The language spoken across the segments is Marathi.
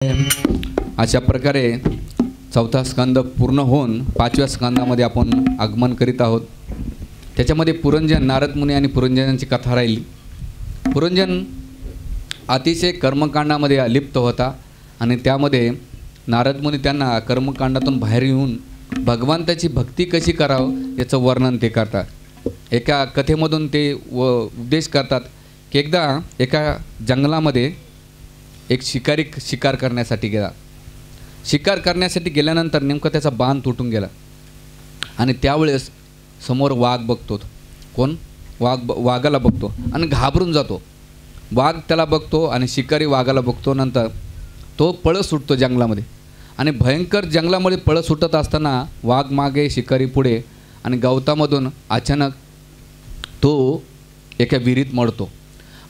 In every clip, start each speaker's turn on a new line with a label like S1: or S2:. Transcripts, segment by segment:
S1: अशा प्रकारे चौथा स्कंद पूर्ण होऊन पाचव्या स्कंदामध्ये आपण आगमन करीत आहोत. त्याच्यामध्ये पुरंजन, नारद मुनी आणि पुरंजनाची कथा राहिली. पुरंजन अतिशय कर्मकांडामध्ये लिप्त होता आणि त्यामध्ये नारद मुनी त्यांना कर्मकांडातून बाहेर येऊन भगवंताची भक्ती कशी करावं याचं वर्णन ते करतात. एका कथेमधून ते उपदेश करतात की एकदा एका जंगलामध्ये एक शिकारी शिकार करण्यासाठी गेला. शिकार करण्यासाठी गेल्यानंतर नेमकं त्याचा बाण तुटून गेला आणि त्यावेळेस समोर वाघ बघतो. कोण? वाघाला बघतो आणि घाबरून जातो. वाघ त्याला बघतो आणि शिकारी वाघाला बघतो. नंतर तो पळत सुटतो जंगलामध्ये आणि भयंकर जंगलामध्ये पळत सुटत असताना वाघ मागे, शिकारी पुढे आणि गवतामधून अचानक तो एका विहिरीत मरतो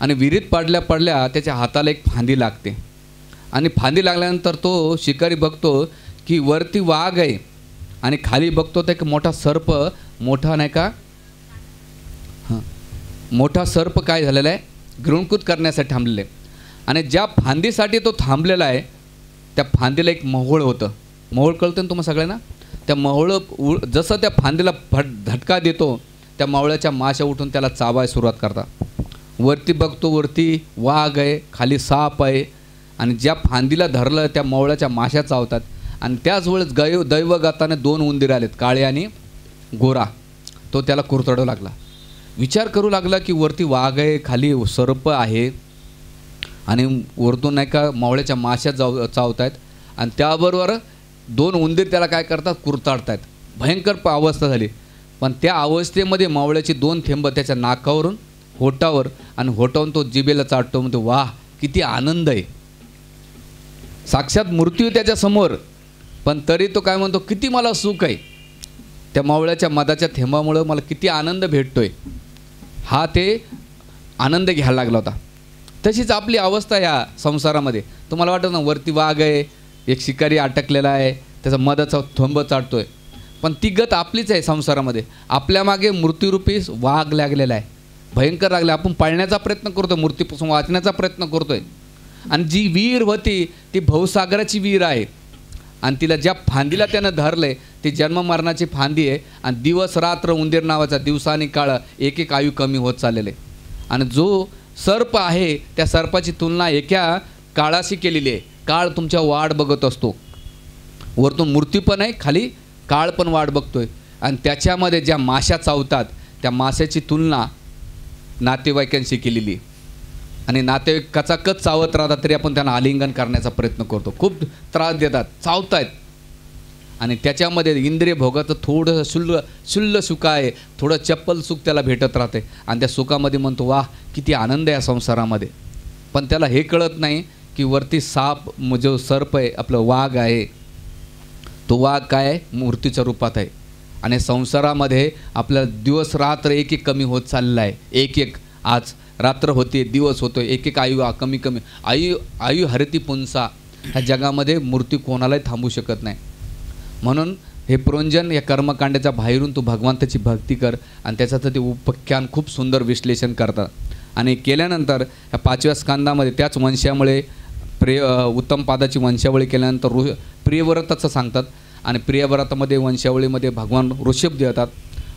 S1: आणि विहिरीत पडल्या त्याच्या हाताला एक फांदी लागते आणि फांदी लागल्यानंतर तो शिकारी बघतो की वरती वाघ आहे आणि खाली बघतो तर एक मोठा सर्प, मोठा नाही का, मोठा सर्प काय झालेला आहे, गिळंकृत करण्यासाठी थांबलेला आहे. आणि ज्या फांदीसाठी तो थांबलेला आहे त्या फांदीला एक मोहोळ होतं. मोहोळ कळतं ना तुम्हाला सगळ्यांना? त्या मोहोळ जसं त्या फांदीला धटका देतो त्या मावळ्याच्या माशा उठून त्याला चावायला सुरुवात करतात. वरती बघतो, वरती वाघ आहे, खाली साप आहे आणि ज्या फांदीला धरलं त्या मावळ्याच्या माशा चावतात. आणि त्याच वेळेस दैवगाताने दोन उंदीर आलेत, काळे आणि गोरा. तो त्याला कुरतडू लागला. विचार करू लागला की वरती वाघ आहे, खाली सर्प आहे आणि वरतून नाही का मावळ्याच्या माशा चावत आहेत आणि त्याबरोबर दोन उंदीर त्याला काय करतात, कुरताडत आहेत. भयंकर अवस्था झाली. पण त्या अवस्थेमध्ये मावळ्याची दोन थेंब त्याच्या नाकावरून होटावर आणि होटावरून तो जिभेला चाटतो. म्हणतो वाह किती आनंद आहे. साक्षात मृत्यू त्याच्या समोर पण तरी तो काय म्हणतो, किती मला सुख आहे. त्या मावळ्याच्या मधाच्या थेंबामुळं मला किती आनंद भेटतोय. हा ते आनंद घ्यायला लागला होता. तशीच आपली अवस्था या संसारामध्ये. तुम्हाला वाटतं ना वरती वाघ आहे, एक शिकारी अटकलेला आहे, त्याचा मधाचा थेंब चाटतोय. पण ती गत आपलीच आहे संसारामध्ये. आपल्या मागे मृत्यूरूपी वाघ लागलेला आहे, भयंकर लागले. आपण पाळण्याचा प्रयत्न करतोय, मूर्तीपासून वाचण्याचा प्रयत्न करतोय. आणि जी विहीर होती ती भवसागराची विहीर आहे आणि तिला ज्या फांदीला त्यानं धरलंय ती जन्म मरणाची फांदी आहे. आणि दिवस रात्र उंदीर नावाचा दिवसानी काळ एक एक आयु कमी होत चाललेले. आणि जो सर्प आहे त्या सर्पाची तुलना एका काळाशी केलेली आहे. काळ तुमच्या वाट बघत असतो. वरतून मूर्ती पण आहे, खाली काळ पण वाट बघतोय. आणि त्याच्यामध्ये ज्या माशा चावतात त्या माशाची तुलना नातेवाईकांशी केलेली. आणि नातेवाईक कचाकच चावत राहतात तरी आपण त्यांना आलिंगन करण्याचा प्रयत्न करतो. खूप त्रास देतात, चावतायत. आणि त्याच्यामध्ये इंद्रिय भोगाचं थोडं शुल्ल सुख आहे, थोडं चप्पल सुख त्याला भेटत राहते. आणि त्या सुखामध्ये म्हणतो वाह किती आनंद आहे या संसारामध्ये. पण त्याला हे कळत नाही की वरती साप, जो सर्प आहे, आपलं वाघ आहे, तो वाघ काय आहे, मूर्तीच्या रूपात आहे. आणि संसारामध्ये आपल्याला दिवस रात्र एक एक कमी होत चाललं आहे. एक एक आज रात्र होते, दिवस होतो, एक एक आयु कमी कमी आयु हरती पुंसा. ह्या जगामध्ये मूर्ती कोणालाही थांबू शकत नाही. म्हणून हे पुरंजन या कर्मकांडाच्या बाहेरून तू भगवंताची भक्ती कर. आणि त्याचं ते उपाख्यान खूप सुंदर विश्लेषण करतात. आणि केल्यानंतर ह्या पाचव्या स्कंदामध्ये त्याच वंशामुळे उत्तम पादाची वंशावळी केल्यानंतर प्रियव्रताचं सांगतात. आणि प्रियव्रतामध्ये वंशावळीमध्ये भगवान ऋषभदेव येतात.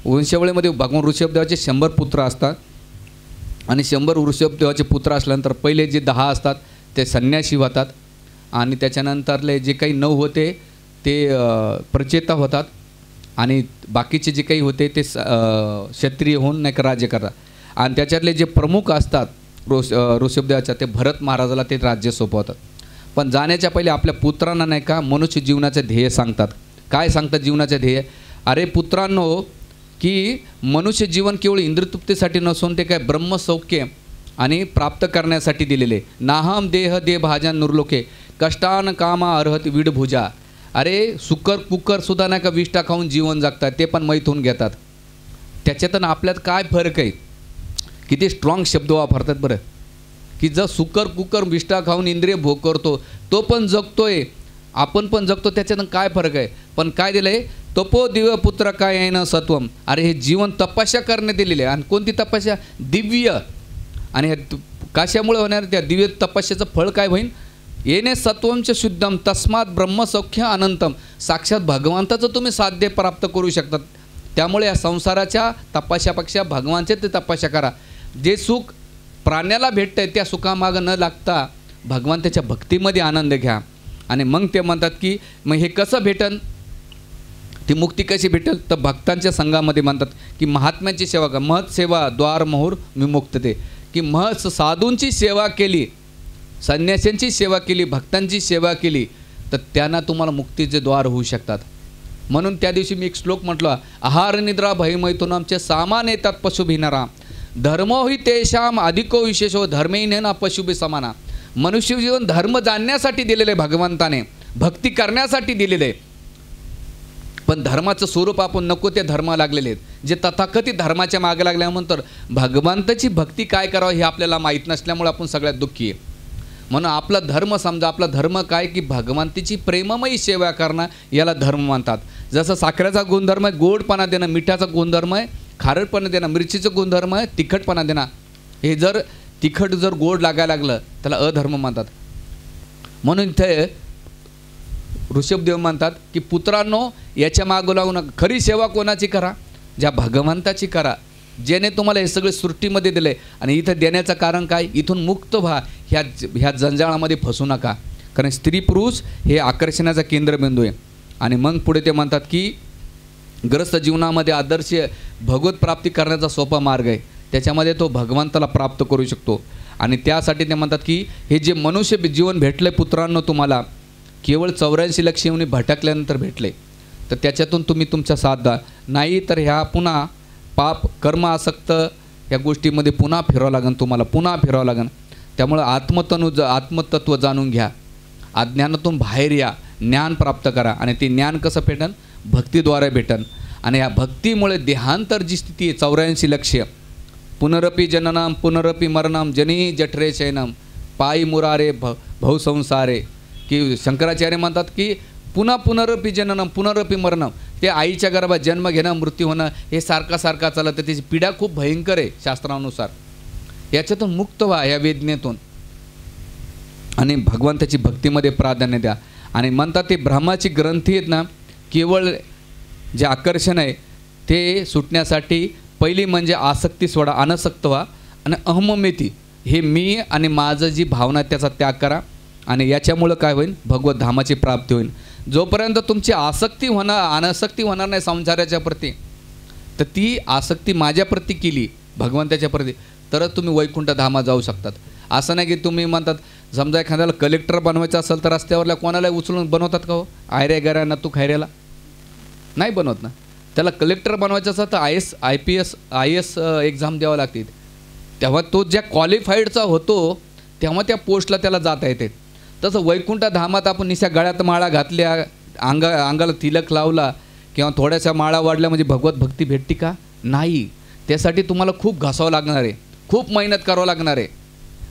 S1: वंशावळीमध्ये भगवान ऋषभदेवाचे 100 पुत्र असतात. आणि 100 ऋषभदेवाचे पुत्र असल्यानंतर पहिले जे 10 असतात ते संन्यासी होतात. आणि त्याच्यानंतरले जे काही 9 होते ते प्रचेता होतात. आणि बाकीचे जे काही होते ते क्षत्रिय होऊन नाही का राज्य करतात. आणि त्याच्यातले जे प्रमुख असतात ऋषभदेवाच्या ते भरत महाराजाला ते राज्य सोपवतात. पण जाण्याच्या पहिले आपल्या पुत्रांना नाही का मनुष्य जीवनाचे ध्येय सांगतात. काय सांगतात जीवनाचे ध्येय? अरे पुत्रांनो, की मनुष्य जीवन केवळ इंद्रियतृप्तीसाठी नसून ते काय ब्रह्मसौख्य आणि प्राप्त करण्यासाठी दिलेले. नाहम देह दे भाजा नुर्लोके कष्टान कामा अर्हत विडभुजा. अरे सुकर कुकरसुद्धा नाही का विष्ठा खाऊन जीवन जगतात, ते पण मैथून घेतात. त्याच्यातून आपल्यात काय फरक आहे? किती स्ट्रॉंग शब्द वापरतात बरं. की जर सुकर कुकर विष्ठा खाऊन इंद्रिय भोग करतो तो पण जगतोय, आपण पण जगतो, त्याच्यातून काय फरक आहे? पण काय दिलं आहे? तपो दिव्य पुत्र काय आहे ना सत्वम. अरे हे जीवन तपस्या करण्यात दिलेले आहे. आणि कोणती तपस्या? दिव्य. आणि कशामुळे होणार? त्या दिव्य तपस्याचं फळ काय होईल? येणे सत्वंच शुद्धम तस्मात ब्रह्मसौख्य अनंतम. साक्षात भगवंताचं तुम्ही साध्य प्राप्त करू शकतात. त्यामुळे या संसाराच्या तपस्यापेक्षा भगवानचे ते तपस्या करा. जे सुख प्राण्याला भेटतंय त्या सुखामागं न लागता भगवंताच्या भक्तीमध्ये आनंद घ्या. आणि मग ते म्हणतात की मग हे कसं भेटन, ती मुक्ती कशी भेटेल, तर भक्तांच्या संघामध्ये म्हणतात की महात्म्यांची सेवा करा. महत् सेवा द्वार मोहर विमुक्तते, की महत् साधूंची सेवा केली, संन्याशांची सेवा केली, भक्तांची सेवा केली तर त्यांना तुम्हाला मुक्तीचे द्वार होऊ शकतात. म्हणून त्या दिवशी मी एक श्लोक म्हटलं, आहार निद्रा भयमैथुनामचे सामान येतात पशुभिनरा, धर्मो हि तेषाम अधिको विशेषो धर्मेन पशुभी समाना. मनुष्य जीवन धर्म जाणण्यासाठी दिलेले भगवंताने, भक्ती करण्यासाठी दिलेले, पण धर्माचं स्वरूप आपण नको ते धर्म लागलेले आहेत. जे तथाकथित धर्माच्या मागे लागल्यानंतर भगवंताची भक्ती काय करावं हे आपल्याला माहीत नसल्यामुळे आपण सगळ्यात दुःखी आहे. म्हणून आपला धर्म समजा. आपला धर्म काय की भगवंताची प्रेममयी सेवा करणं, याला धर्म म्हणतात. जसं साखरेचा गुणधर्म आहे गोडपणा देणं, मिठाचा गुणधर्म आहे खारटपणा देणं, मिरचीचं गुणधर्म आहे तिखटपणा देणं. हे जर तिखट जर गोड लागायला लागलं त्याला अधर्म म्हणतात. म्हणून इथे ऋषभदेव म्हणतात की पुत्रांनो याच्या मागं लागू नका, खरी सेवा कोणाची करा, ज्या भगवंताची करा, ज्याने तुम्हाला हे सगळे सृष्टीमध्ये दिले. आणि इथं देण्याचं कारण काय, इथून मुक्त व्हा, ह्या जंजाळामध्ये फसू नका. कारण स्त्री पुरुष हे आकर्षणाचा केंद्रबिंदू आहे. आणि मग पुढे ते म्हणतात की ग्रस्त जीवनामध्ये आदर्श भगवत प्राप्ती करण्याचा सोपा मार्ग आहे, त्याच्यामध्ये तो भगवंताला प्राप्त करू शकतो. आणि त्यासाठी ते म्हणतात की हे जे मनुष्य जीवन भेटले पुत्रांनो तुम्हाला, केवळ 84 लक्ष येऊन भटकल्यानंतर भेटले, तर त्याच्यातून तुम्ही तुमचा साथ द्या. नाही तर ह्या पुन्हा पाप कर्म आसक्त या गोष्टीमध्ये पुन्हा फिरावं लागेल, तुम्हाला पुन्हा फिरावं लागेल. त्यामुळं आत्मतत्व जाणून घ्या, अज्ञानातून बाहेर या, ज्ञान प्राप्त करा. आणि ते ज्ञान कसं भेटन, भक्तीद्वारे भेटन. आणि या भक्तीमुळे देहांतर जी स्थिती आहे 84 लक्ष, पुनरपी जननम पुनरपी मरणम जनी जठरे शयनम पायी मुरारे भवसंसारे, की शंकराचार्य म्हणतात की पुन्हा पुनरपी जननम पुनरपी मरणम, ते आईच्या गर्भात जन्म घेणं मृत्यू होणं हे सारखा चाललं, तर त्याची पीडा खूप भयंकर आहे शास्त्रानुसार. याच्यातून मुक्त व्हा या वेदनेतून आणि भगवंताची भक्तीमध्ये प्राधान्य द्या. आणि म्हणतात ते ब्रह्माची ग्रंथी आहेत ना, केवळ जे आकर्षण आहे ते सुटण्यासाठी पहिली म्हणजे आसक्ती सोडा, अनासक्त व्हा. आणि अहममेती, हे मी आणि माझं जी भावना त्याचा त्याग करा. आणि याच्यामुळं काय होईल, भगवत धामाची प्राप्ती होईल. जोपर्यंत तुमची अनासक्ती होणार नाही संसाराच्या प्रती, तर ती आसक्ती माझ्या प्रती केली भगवंताच्या प्रती, तरच तुम्ही वैकुंठ धामात जाऊ शकतात. असं नाही की तुम्ही म्हणतात, समजा एखाद्याला कलेक्टर बनवायचं असेल तर रस्त्यावरल्या कोणाला उचलून बनवतात का हो, आयऱ्या गऱ्यांना तू खैऱ्याला नाही बनवत ना. त्याला कलेक्टर बनवायचं असेल तर IAS एक्झाम द्यावं लागते. तेव्हा तो ज्या क्वालिफाईडचा होतो तेव्हा त्या पोस्टला त्याला जाता येते. तसं वैकुंठ धामात आपण निशा गळ्यात माळा घातल्या, अंगाला तिलक लावला किंवा थोड्याशा माळा वाढल्या म्हणजे भगवत भक्ती भेटते का, नाही. त्यासाठी तुम्हाला खूप घासावं लागणार आहे, खूप मेहनत करावं लागणार आहे.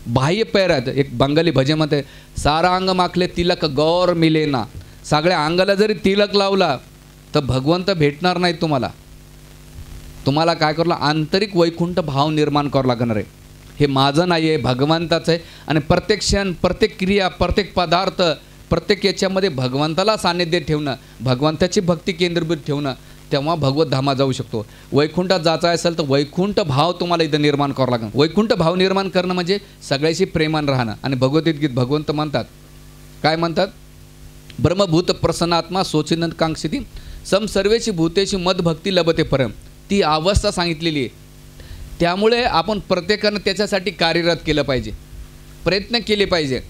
S1: बाह्य पैरात एक बंगाली भजनमध्ये, सारा अंग माखले तिलक गौर मिले ना, सगळ्या अंगाला जरी तिलक लावला तर भगवंत भेटणार नाही तुम्हाला. तुम्हाला काय करावं, आंतरिक वैकुंठ भाव निर्माण करावं लागणार आहे. हे माझं नाही आहे, भगवंताचं आहे. आणि प्रत्येक क्षण, प्रत्येक क्रिया, प्रत्येक पदार्थ, प्रत्येक याच्यामध्ये भगवंताला सान्निध्य ठेवणं, भगवंताची भक्ती केंद्रभूत ठेवणं, तेव्हा भगवत धामात जाऊ शकतो. वैकुंठात जायचं असेल तर वैकुंठ भाव तुम्हाला इथं निर्माण करावं लागेल. वैकुंठ भाव निर्माण करणं म्हणजे सगळ्याशी प्रेमान राहणं. आणि भगवद्गीत भगवंत म्हणतात, काय म्हणतात, ब्रह्मभूत प्रसन्नात्मा सोचिनंद कांक्षिती सम सर्वेची भूतेची मदभक्ती लभते परम, ती अवस्था सांगितलेली आहे. त्यामुळे आपण प्रत्येकानं त्याच्यासाठी कार्यरत केलं पाहिजे, प्रयत्न केले पाहिजे.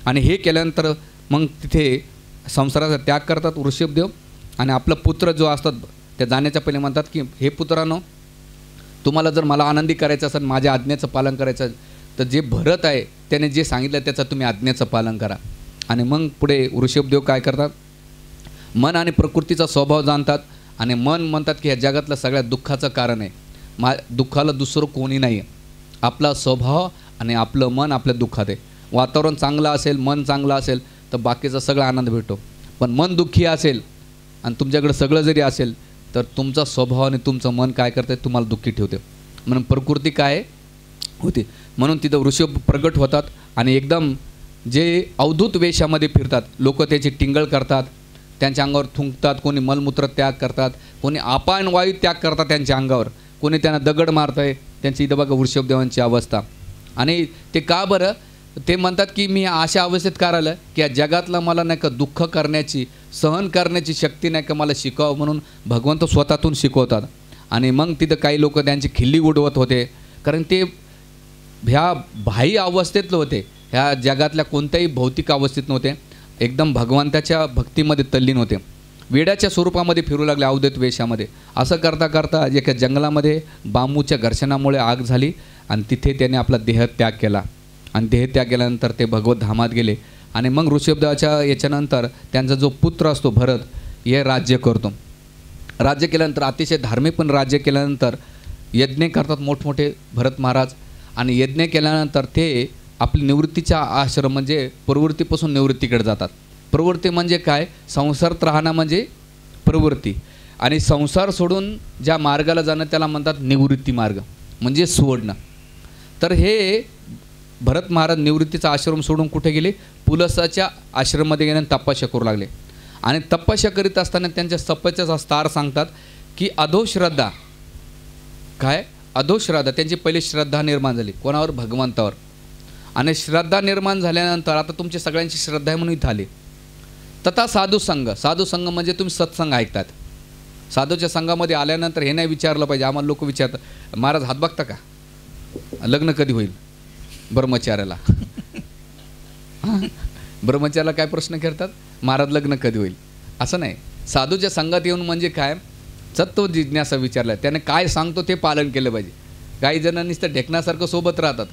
S1: आणि हे केल्यानंतर मग तिथे संसाराचा त्याग करतात ऋषभदेव. आणि आपला पुत्र जो असतात त्या जाण्याच्या पहिले म्हणतात की हे पुत्रांनो, तुम्हाला जर मला आनंदी करायचं असेल, माझ्या आज्ञेचं पालन करायचं तर जे भरत आहे त्याने जे सांगितलं त्याचं तुम्ही आज्ञेचं पालन करा. आणि मग पुढे ऋषभदेव काय करतात, मन आणि प्रकृतीचा स्वभाव जाणतात. आणि मन म्हणतात की ह्या जगातलं सगळ्यात दुःखाचं कारण आहे, दुःखाला दुसरं कोणी नाही आहे, आपला स्वभाव आणि आपलं मन आपल्या दुःखात आहे. वातावरण चांगलं असेल, मन चांगलं असेल तर बाकीचा सगळा आनंद भेटतो. पण मन दुःखी असेल आणि तुमच्याकडे सगळं जरी असेल तर तुमचा स्वभाव आणि तुमचं मन काय करते, तुम्हाला दुःखी ठेवते. म्हणून प्रकृती काय होते. म्हणून तिथं ऋषभ प्रगट होतात आणि एकदम जे अवधूत वेशामध्ये फिरतात, लोक त्याची टिंगल करतात, त्यांच्या अंगावर थुंकतात, कोणी मलमूत्र त्याग करतात, कोणी अपान वायू त्याग करतात त्यांच्या अंगावर, कोणी त्यांना दगड मारतं आहे. त्यांची इथं बघा वृषभदेवांची अवस्था. आणि ते का बरं ते म्हणतात की मी अशा अवस्थेत का राहिलं की या जगातला मला नाही का दुःख करण्याची, सहन करण्याची शक्ती नाही का मला शिकावं, म्हणून भगवंत स्वतःतून शिकवतात. आणि मग तिथं काही लोक त्यांची खिल्ली उडवत होते, कारण ते ह्या बाह्य अवस्थेतलं होते, ह्या जगातल्या कोणत्याही भौतिक अवस्थेत नव्हते, एकदम भगवंताच्या भक्तीमध्ये तल्लीन होते. वेड्याच्या स्वरूपामध्ये फिरू लागले अवधूत वेशामध्ये. असं करता करता एका जंगलामध्ये बांबूच्या घर्षणामुळे आग झाली आणि तिथे त्याने आपला देहत्याग केला. आणि देहत्याग केल्यानंतर ते भगवत धामात गेले. आणि मग ऋषभदेवाच्या याच्यानंतर त्यांचा जो पुत्र असतो भरत, हे राज्य करतो. राज्य केल्यानंतर अतिशय धार्मिक पण राज्य केल्यानंतर यज्ञ करतात मोठमोठे भरत महाराज. आणि यज्ञ केल्यानंतर ते आपली निवृत्तीच्या आश्रम म्हणजे प्रवृत्तीपासून निवृत्तीकडे जातात. प्रवृत्ती म्हणजे काय? संसारात राहणं म्हणजे प्रवृत्ती. आणि संसार सोडून ज्या मार्गाला जाणं त्याला म्हणतात निवृत्ती मार्ग, म्हणजे सोडणं. तर हे भरत महाराज निवृत्तीचा आश्रम सोडून कुठे गेले? पुलसाच्या आश्रममध्ये गेले आणि तपस्या करू लागले. आणि तपस्या करीत असताना त्यांच्या तपस्याचा स्तार सांगतात की अधोश्रद्धा. काय? अधोश्रद्धा. त्यांची पहिली श्रद्धा निर्माण झाली कोणावर? भगवंतावर. आणि श्रद्धा निर्माण झाल्यानंतर आता तुमची सगळ्यांची श्रद्धा आहे म्हणून इथं आली. तथा साधुसंग. साधुसंग म्हणजे तुम्ही सत्संग ऐकतात. साधूच्या संघामध्ये आल्यानंतर हे नाही विचारलं पाहिजे. आम्हाला लोक विचारतात महाराज हात बघता का, लग्न कधी होईल ब्रह्मचार्याला. ब्रह्मचार्याला काय प्रश्न करतात? महाराज लग्न कधी होईल. असं नाही. साधूच्या संघात येऊन म्हणजे काय? तत्व जिज्ञासा विचारला, त्याने काय सांगतो ते पालन केलं पाहिजे. काही जणांनी तर ढेकण्यासारखं सोबत राहतात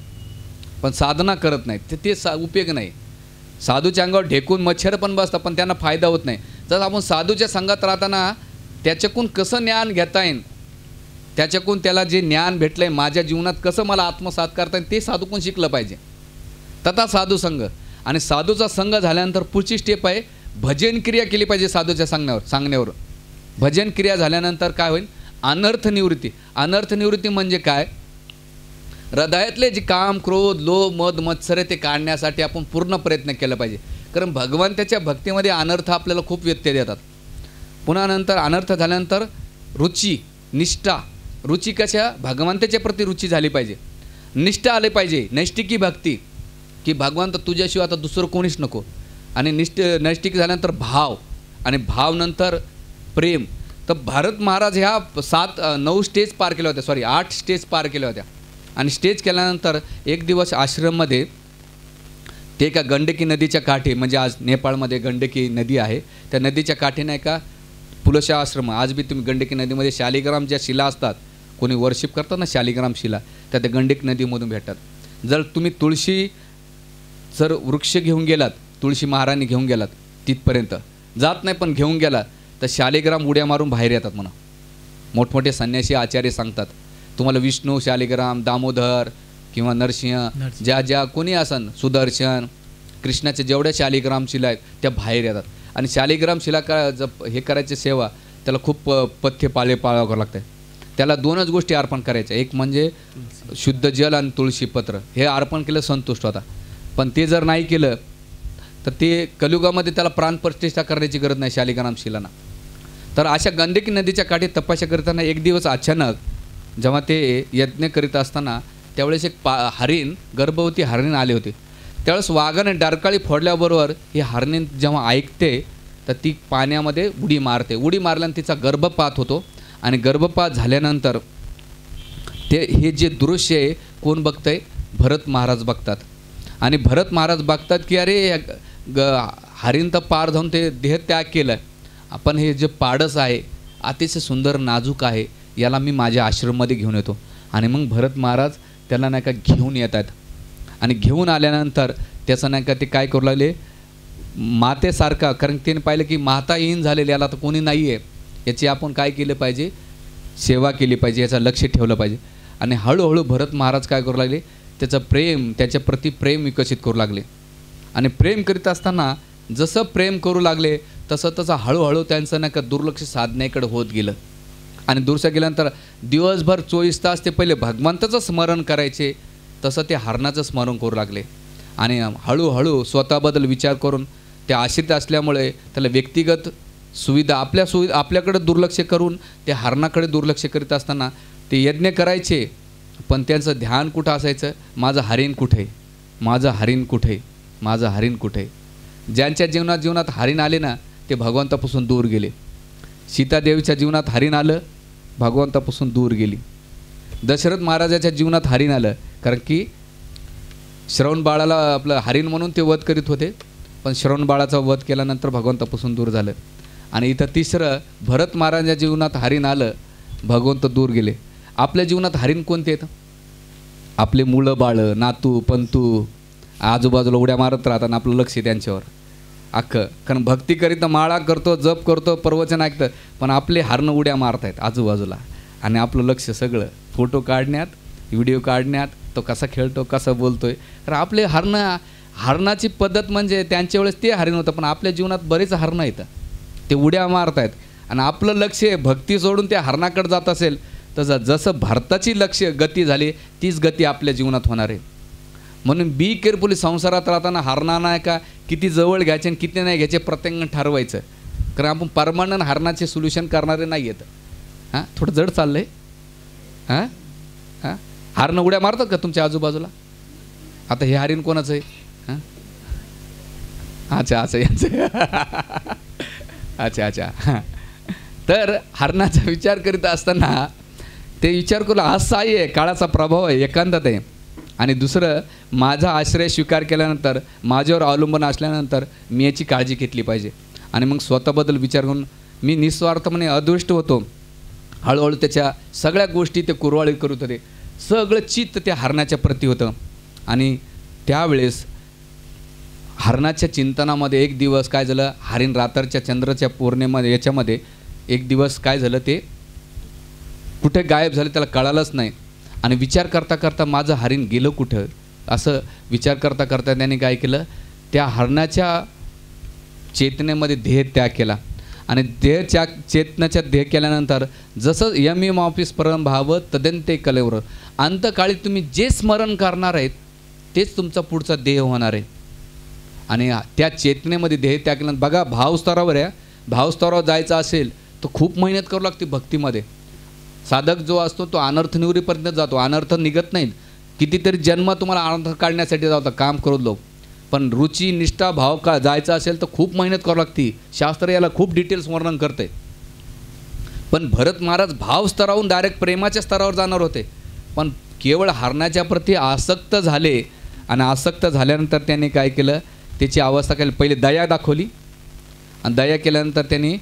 S1: पण साधना करत नाहीत, ते उपयोग नाही. साधूच्या अंगावर ढेकून मच्छर पण बसतात पण त्यांना फायदा होत नाही. जर आपण साधूच्या संघात राहताना त्याच्याकडून कसं ज्ञान घेता येईल, त्याच्याकडून त्याला जे ज्ञान भेटलं आहे माझ्या जीवनात कसं मला आत्मसात करता येईल ते साधूकडून शिकलं पाहिजे. तथा साधू संघ. आणि साधूचा संघ झाल्यानंतर पुढची स्टेप आहे भजन क्रिया केली पाहिजे. साधूच्या सांगण्यावर भजन क्रिया झाल्यानंतर काय होईल? अनर्थ निवृत्ती. अनर्थ निवृत्ती म्हणजे काय? हृदयातले जे काम, क्रोध, लोभ, मद, मत्सर ते काढण्यासाठी आपण पूर्ण प्रयत्न केला पाहिजे. कारण भगवंताच्या भक्तीमध्ये अनर्थ आपल्याला खूप व्यत्यय देतात. पुन्हा नंतर अनर्थ झाल्यानंतर रुची, निष्ठा. रुची कशा? भगवंताच्या प्रती रुची झाली पाहिजे, निष्ठा आली पाहिजे. नैष्टिकी भक्ती की भगवंत तुझ्याशिवाय आता दुसरं कोणीच नको. आणि नैष्टिक झाल्यानंतर भाव, आणि भाव नंतर प्रेम. तर भरत महाराज ह्या 9 स्टेज पार केल्या होत्या, 8 स्टेज पार केल्या होत्या. आणि स्टेज केल्यानंतर एक दिवस आश्रममध्ये ते एका गंडकी नदीच्या काठी, म्हणजे आज नेपाळमध्ये गंडकी नदी आहे, त्या नदीच्या काठी नाही का पुलशा आश्रम. आज बी तुम्ही गंडकी नदीमध्ये शालिग्राम ज्या शिला असतात, कोणी वर्शिप करतात ना शालिग्राम शिला, त्या गंडकी नदीमधून भेटतात. जर तुम्ही तुळशी जर वृक्ष घेऊन गेलात, तुळशी महाराणी घेऊन गेलात, तिथपर्यंत जात नाही पण घेऊन गेलात तर शालिग्राम उड्या मारून बाहेर येतात म्हणा. मोठमोठे संन्यासी आचार्य सांगतात तुम्हाला विष्णू, शालिग्राम, दामोदर किंवा नरसिंह, ज्या कोणी असन, सुदर्शन, कृष्णाच्या जेवढ्या शालिग्राम शिला आहेत त्या बाहेर येतात. आणि शालिग्राम शिला हे करायची सेवा त्याला खूप पथ्य पाळावं लागतं. त्याला 2च गोष्टी अर्पण करायच्या, एक म्हणजे शुद्ध जल आणि तुळशी पत्र. हे अर्पण केलं संतुष्ट होता. पण ते जर नाही केलं तर ते कलियुगामध्ये त्याला प्राणप्रतिष्ठा करण्याची गरज नाही शालिग्राम शिलांना. तर अशा गंडकी नदीच्या काठी तपस्या करताना एक दिवस अचानक जेव्हा ते यज्ञ करीत असताना त्यावेळेस एक हरिण, गर्भवती हरिण आले होते. त्यावेळेस वाघाने डरकाळी फोडल्याबरोबर ही हरिण जेव्हा ऐकते तर ती पाण्यामध्ये उडी मारते. उडी मारल्यानं तिचा गर्भपात होतो. आणि गर्भपात झाल्यानंतर ते हे जे दृश्य आहे कोण बघतंय? भरत महाराज बघतात. आणि भरत महाराज बघतात की अरे हरिण तर पार जाऊन ते देहत्याग केलं, आपण हे जे पाडस आहे अतिशय सुंदर नाजूक आहे, याला मी माझ्या आश्रममध्ये घेऊन येतो. आणि मग भरत महाराज त्याला नाही का घेऊन येतात. आणि घेऊन आल्यानंतर त्याचं नाही का ते काय करू लागले, मातेसारखा, कारण त्याने पाहिलं की माता येईन झालेली, याला तर कोणी नाही आहे, याची आपण काय केलं पाहिजे? सेवा केली पाहिजे, याचं लक्ष ठेवलं पाहिजे. आणि हळूहळू भरत महाराज काय करू लागले, त्याचं प्रेम, त्याच्या प्रति प्रेम विकसित करू लागले. आणि प्रेम करीत असताना जसं प्रेम करू लागले तसं हळूहळू त्यांचं नाही का दुर्लक्ष साधनेकडे होत गेलं. आणि दुसऱ्या गेल्यानंतर दिवसभर 24 तास ते पहिले भगवंताचं स्मरण करायचे, तसं ते हरणाचं स्मरण करू लागले. आणि हळूहळू स्वतःबद्दल विचार करून ते आश्रित असल्यामुळे त्याला व्यक्तिगत सुविधा आपल्याकडे दुर्लक्ष करून ते हरणाकडे दुर्लक्ष करीत असताना ते यज्ञ करायचे, पण त्यांचं ध्यान कुठं असायचं? माझं हरीण कुठे, माझं हरीण कुठे, माझं हरीण कुठे. ज्यांच्या जीवनात हरीण आले ना ते भगवंतापासून दूर गेले. सीतादेवीच्या जीवनात हरीण आलं, भगवंतापासून दूर गेली. दशरथ महाराजाच्या जीवनात हरीण आलं, कारण की श्रवणबाळाला आपलं हरीण म्हणून ते वध करीत होते, पण श्रवणबाळाचा वध केल्यानंतर भगवंतापासून दूर झालं. आणि इथं तिसरं भरत महाराजांच्या जीवनात हरीण आलं, भगवंत दूर गेले. आपल्या जीवनात हरीण कोणते आहेत? आपले मुलं बाळं, नातू पंतू आजूबाजूला उड्या मारत राहतात आणि आपलं लक्ष त्यांच्यावर अख्खं. कारण भक्ती करीत माळा करतो, जप करतो, प्रवचन ऐकतं, पण आपले हरणं उड्या मारत आहेत आजूबाजूला आणि आपलं लक्ष सगळं फोटो काढण्यात, व्हिडिओ काढण्यात, तो कसा खेळतो, कसं बोलतोय. तर आपले हरणाची पद्धत म्हणजे त्यांच्या वेळेस ते हरीण होतं, पण आपल्या जीवनात बरेच हरणं येतं, ते उड्या मारत आहेत आणि आपलं लक्ष भक्ती सोडून त्या हरणाकडे जात असेल तर जसं भारताची लक्ष गती झाली तीच गती आपल्या जीवनात होणार आहे. म्हणून बी केअरफुली संसारात राहताना हरणांना का किती जवळ घ्यायचे आणि किती नाही घ्यायचे प्रत्येकानं ठरवायचं, कारण आपण परमनंट हरणाचे सोल्युशन करणारे नाही आहेत. हां, थोडं जड चाललं आहे. हां हां, हरणं उड्या मारतात का तुमच्या आजूबाजूला? आता हे हरीण कोणाचं आहे? हां, अच्छा असं यांचं. अच्छा अच्छा. हां, तर हरणाचा विचार करीत असताना ते विचार करू असं आहे, काळाचा प्रभाव आहे, एकांतात आहे. आणि दुसरं, माझा आश्रय स्वीकार केल्यानंतर, माझ्यावर अवलंबून असल्यानंतर मी याची काळजी घेतली पाहिजे. आणि मग स्वतःबद्दल विचार करून मी निस्वार्थपणे अदृष्ट होतो. हळूहळू त्याच्या सगळ्या गोष्टी ते कुरवाळी करत होते, सगळं चित्त त्या हरणाच्या प्रती होतं. आणि त्यावेळेस हरणाच्या चिंतनामध्ये एक दिवस काय झालं, हरीण रात्रच्या चंद्राच्या पौर्णिमेमध्ये याच्यामध्ये एक दिवस काय झालं, ते कुठे गायब झालं त्याला कळालंच नाही. आणि विचार करता करता माझं हरीण गेलं कुठं, असं विचार करता करता त्याने काय केलं, त्या हरणाच्या चेतनेमध्ये देह त्याग केला. आणि चेतनाच्या देह केल्यानंतर जसं यम ऑफिस परम भाव तदंते कलेवर, अंतकाळी तुम्ही जे स्मरण करणार आहेत तेच तुमचा पुढचा देह होणार आहे. आणि त्या चेतनेमध्ये देह त्याग केल्यानंतर बघा, भावस्तरावर आहे, भावस्तरावर जायचं असेल तर खूप मेहनत करावं लागते भक्तीमध्ये. साधक जो असतो तो अनर्थ निवृत्तीपर्यंत जातो, अनर्थ निघत नाहीत. कितीतरी जन्म तुम्हाला अनर्थ काढण्यासाठी जातो, काम करू लो, पण रुची निष्ठा भाव का जायचं असेल तर खूप मेहनत करावं लागते. शास्त्र याला खूप डिटेल्स वर्णन करते. पण भरत महाराज भाव स्तरावरून डायरेक्ट प्रेमाच्या स्तरावर जाणार होते, पण केवळ हरणाच्या प्रती आसक्त झाले. आणि आसक्त झाल्यानंतर त्यांनी काय केलं, त्याची अवस्था केली, पहिले दया दाखवली. आणि दया केल्यानंतर त्यांनी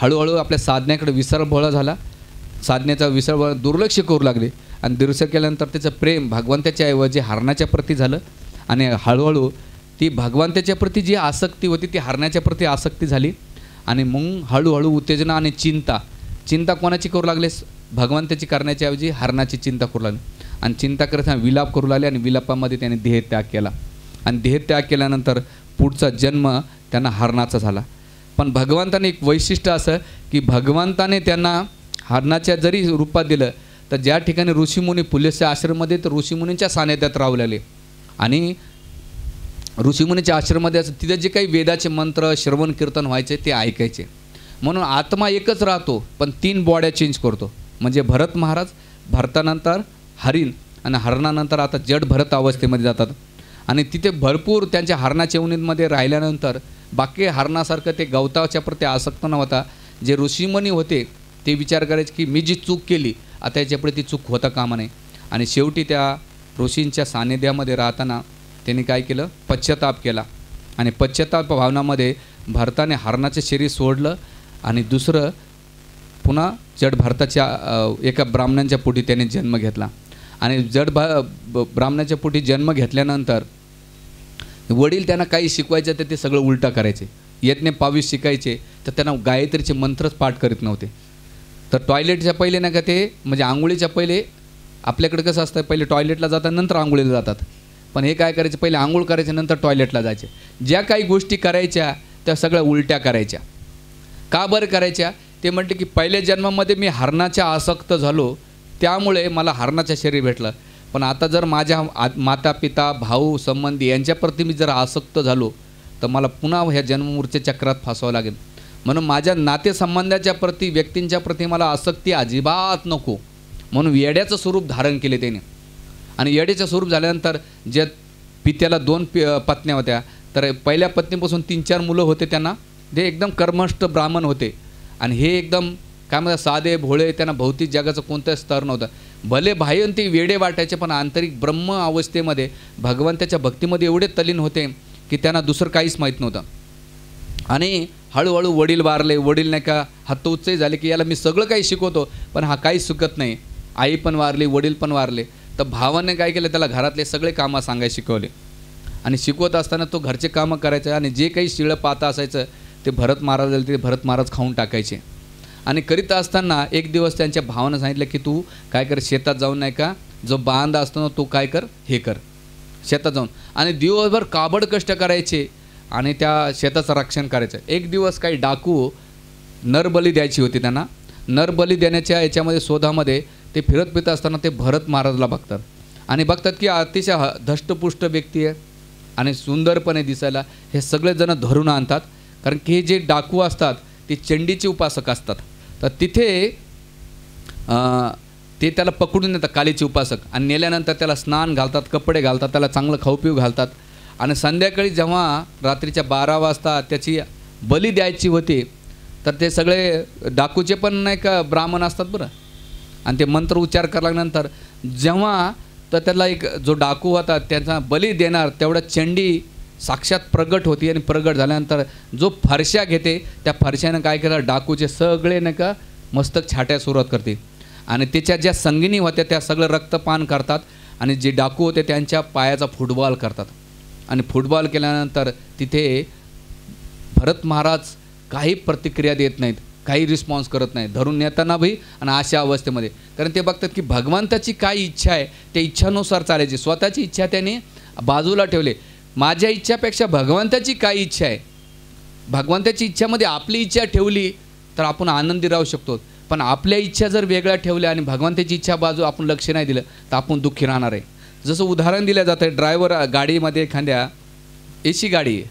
S1: हळूहळू आपल्या साधनेकडे विसरभोळा झाला, साधनेचा विसरभोळा दुर्लक्ष करू लागले. आणि दुर्लक्ष केल्यानंतर त्याचं प्रेम भगवंताच्या ऐवजी हरणाच्या प्रती झालं. आणि हळूहळू ती भगवंताच्या प्रती जी आसक्ती होती ती हरणाच्या प्रती आसक्ती झाली. आणि मग हळूहळू उत्तेजना आणि चिंता कोणाची करू लागले, भगवंताची करण्याच्या ऐवजी हरणाची चिंता करू लागली. आणि चिंता करताना विलाप करू लागले. आणि विलापामध्ये त्याने देहत्याग केला. आणि देहत्याग केल्यानंतर पुढचा जन्म त्यांना हरणाचा झाला. पण भगवंताने एक वैशिष्ट्य असं की भगवंताने त्यांना हरणाच्या जरी रूपात दिलं तर ज्या ठिकाणी ऋषीमुनी पुलेच्या आश्रममध्ये तर ऋषीमुनींच्या सानिध्यात राहलेले. आणि ऋषीमुनीच्या आश्रममध्ये असं तिथे जे काही वेदाचे मंत्र श्रवण कीर्तन व्हायचे ते ऐकायचे. म्हणून आत्मा एकच राहतो पण 3 बॉड्या चेंज करतो. म्हणजे भरत महाराज, भरतानंतर हरीण आणि हरणानंतर आता जड भरत अवस्थेमध्ये जातात. आणि तिथे भरपूर त्यांच्या हरणाच्या उन्नीमध्ये राहिल्यानंतर बाकी हरणासारखं ते गवताच्या प्रती आसक्त नव्हता. जे ऋषीमुनी होते ते विचार करायचे की मी जी चूक केली आता याच्यापुढे ती चूक होता कामा नये. आणि शेवटी त्या ऋषींच्या सानिध्यामध्ये राहताना त्यांनी काय केलं, पश्चाताप केला. आणि पश्चाताप भावनामध्ये भरताने हरणाचं शरीर सोडलं आणि दुसरं पुन्हा जड भारताच्या एका ब्राह्मणांच्या पोटी त्याने जन्म घेतला. आणि ब्राह्मणाच्या पोटी जन्म घेतल्यानंतर वडील त्यांना काही शिकवायचं तर ते सगळं उलटा करायचे. यज्ञ 22 शिकायचे तर त्यांना गायत्रीचे मंत्रच पाठ करीत नव्हते. तर टॉयलेटच्या पहिले नाही का ते, म्हणजे आंघोळीच्या पहिले आपल्याकडे कसं असतं, पहिले टॉयलेटला जातात नंतर आंघोळीला जातात. पण हे काय करायचे, पहिले आंघोळ करायचे नंतर टॉयलेटला जायचे. ज्या काही गोष्टी करायच्या त्या सगळ्या उलट्या करायच्या. का बरं करायच्या, ते म्हटले की पहिल्या जन्मामध्ये मी हरणाच्या आसक्त झालो त्यामुळे मला हरणाचं शरीर भेटलं. पण आता जर माझ्या माता पिता भाऊ संबंधी यांच्याप्रती मी जर आसक्त झालो तर मला पुन्हा ह्या जन्ममूर्ती चक्रात फसावं लागेल. म्हणून माझ्या नातेसंबंधाच्या प्रती व्यक्तींच्या प्रती मला आसक्ती अजिबात नको. म्हणून येड्याचं स्वरूप धारण केले त्याने. आणि येड्याचं स्वरूप झाल्यानंतर जे पित्याला 2 पत्न्या होत्या, तर पहिल्या पत्नीपासून 3-4 मुलं होते त्यांना. ते एकदम कर्मष्ट ब्राह्मण होते आणि हे एकदम काय म्हणतात साधे भोळे, त्यांना भौतिक जगाचं कोणतं स्तर नव्हतं. भले बाह्य ते वेडे वाटायचे पण आंतरिक ब्रह्म अवस्थेमध्ये भगवंताच्या भक्तीमध्ये एवढे तल्लीन होते की त्यांना दुसरं काहीच माहीत नव्हतं. आणि हळूहळू वडील वारले. वडील नाही का हतोत्साही झाले की याला मी सगळं काही शिकवतो पण हा काहीच शिकत नाही. आई पण वारली, वडील पण वारले. तर भावाने काय केलं, त्याला घरातले सगळे कामं सांगायला शिकवले. आणि शिकवत असताना तो घरचे कामं करायचं आणि जे काही शिळं पाता असायचं ते भरत महाराज ते भरत महाराज खाऊन टाकायचे. आणि करीत असताना एक दिवस त्यांच्या भावानं सांगितलं की तू काय कर, शेतात जाऊन नाही का जो बांध असतो ना तो काय कर, हे कर शेतात जाऊन. आणि दिवसभर काबड कष्ट करायचे आणि त्या शेताचं रक्षण करायचं. एक दिवस काही डाकू नरबली द्यायची होती त्यांना. नरबली देण्याच्या याच्यामध्ये शोधामध्ये ते फिरत फिरत असताना ते भरत महाराजला बघतात आणि बघतात की अतिशय धष्टपुष्ट व्यक्ती आहे आणि सुंदरपणे दिसायला. हे सगळेजण धरून आणतात कारण की हे जे डाकू असतात ते चंडीचे उपासक असतात. तर तिथे ते त्याला पकडून नेतात कालीचे उपासक आणि नेल्यानंतर त्याला स्नान घालतात, कपडे घालतात, त्याला चांगलं खाऊपिऊ घालतात. आणि संध्याकाळी जेव्हा रात्रीच्या 12 वाजता त्याची बली द्यायची होती तर ते सगळे डाकूचे पण नाही का ब्राह्मण असतात बरं. आणि ते मंत्र उच्चार करल्यानंतर जेव्हा तर त्याला एक जो डाकू होता त्याचा बली देणार तेवढा चंडी साक्षात प्रगट होती. आणि प्रगट झाल्यानंतर जो फरशा घेते त्या फरशानं काय केलं, डाकूचे सगळे नाही का मस्तक छाट्या सुरुवात करते. आणि त्याच्या ज्या संगिनी होत्या त्या सगळं रक्तपान करतात. आणि जे डाकू होते त्यांच्या पायाचा फुटबॉल करतात. आणि फुटबॉल केल्यानंतर तिथे भरत महाराज काही प्रतिक्रिया देत नाहीत, काही रिस्पॉन्स करत नाही, धरून नेताना बी आणि अशा अवस्थेमध्ये. कारण ते बघतात की भगवंताची काय इच्छा आहे त्या इच्छानुसार चालायची. स्वतःची इच्छा त्याने बाजूला ठेवले. माझ्या इच्छापेक्षा भगवंताची काय इच्छा आहे, भगवंताची इच्छामध्ये आपली इच्छा ठेवली तर आपण आनंदी राहू शकतो. पण आपल्या इच्छा जर वेगळ्या ठेवल्या आणि भगवंताची इच्छा बाजू आपण लक्ष नाही दिलं तर आपण दुःखी राहणार आहे. जसं उदाहरण दिलं जातं आहे, ड्रायव्हर गाडीमध्ये एखाद्या AC गाडी आहे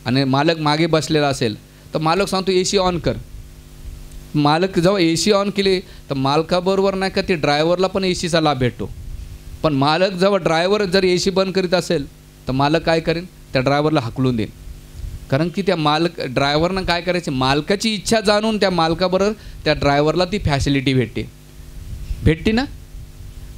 S1: आणि मालक मागे बसलेला असेल तर मालक सांगतो AC ऑन कर. मालक जेव्हा AC ऑन केली तर मालकाबरोबर नाही का ते ड्रायव्हरला पण ACचा लाभ भेटतो. पण मालक जेव्हा ड्रायव्हर जर AC बंद करीत असेल तर मालक काय करेन, त्या ड्रायव्हरला हाकलून देईन. कारण की त्या ड्रायव्हरनं काय करायचे, मालकाची इच्छा जाणून त्या मालकाबरोबर त्या ड्रायव्हरला ती फॅसिलिटी भेटते ना.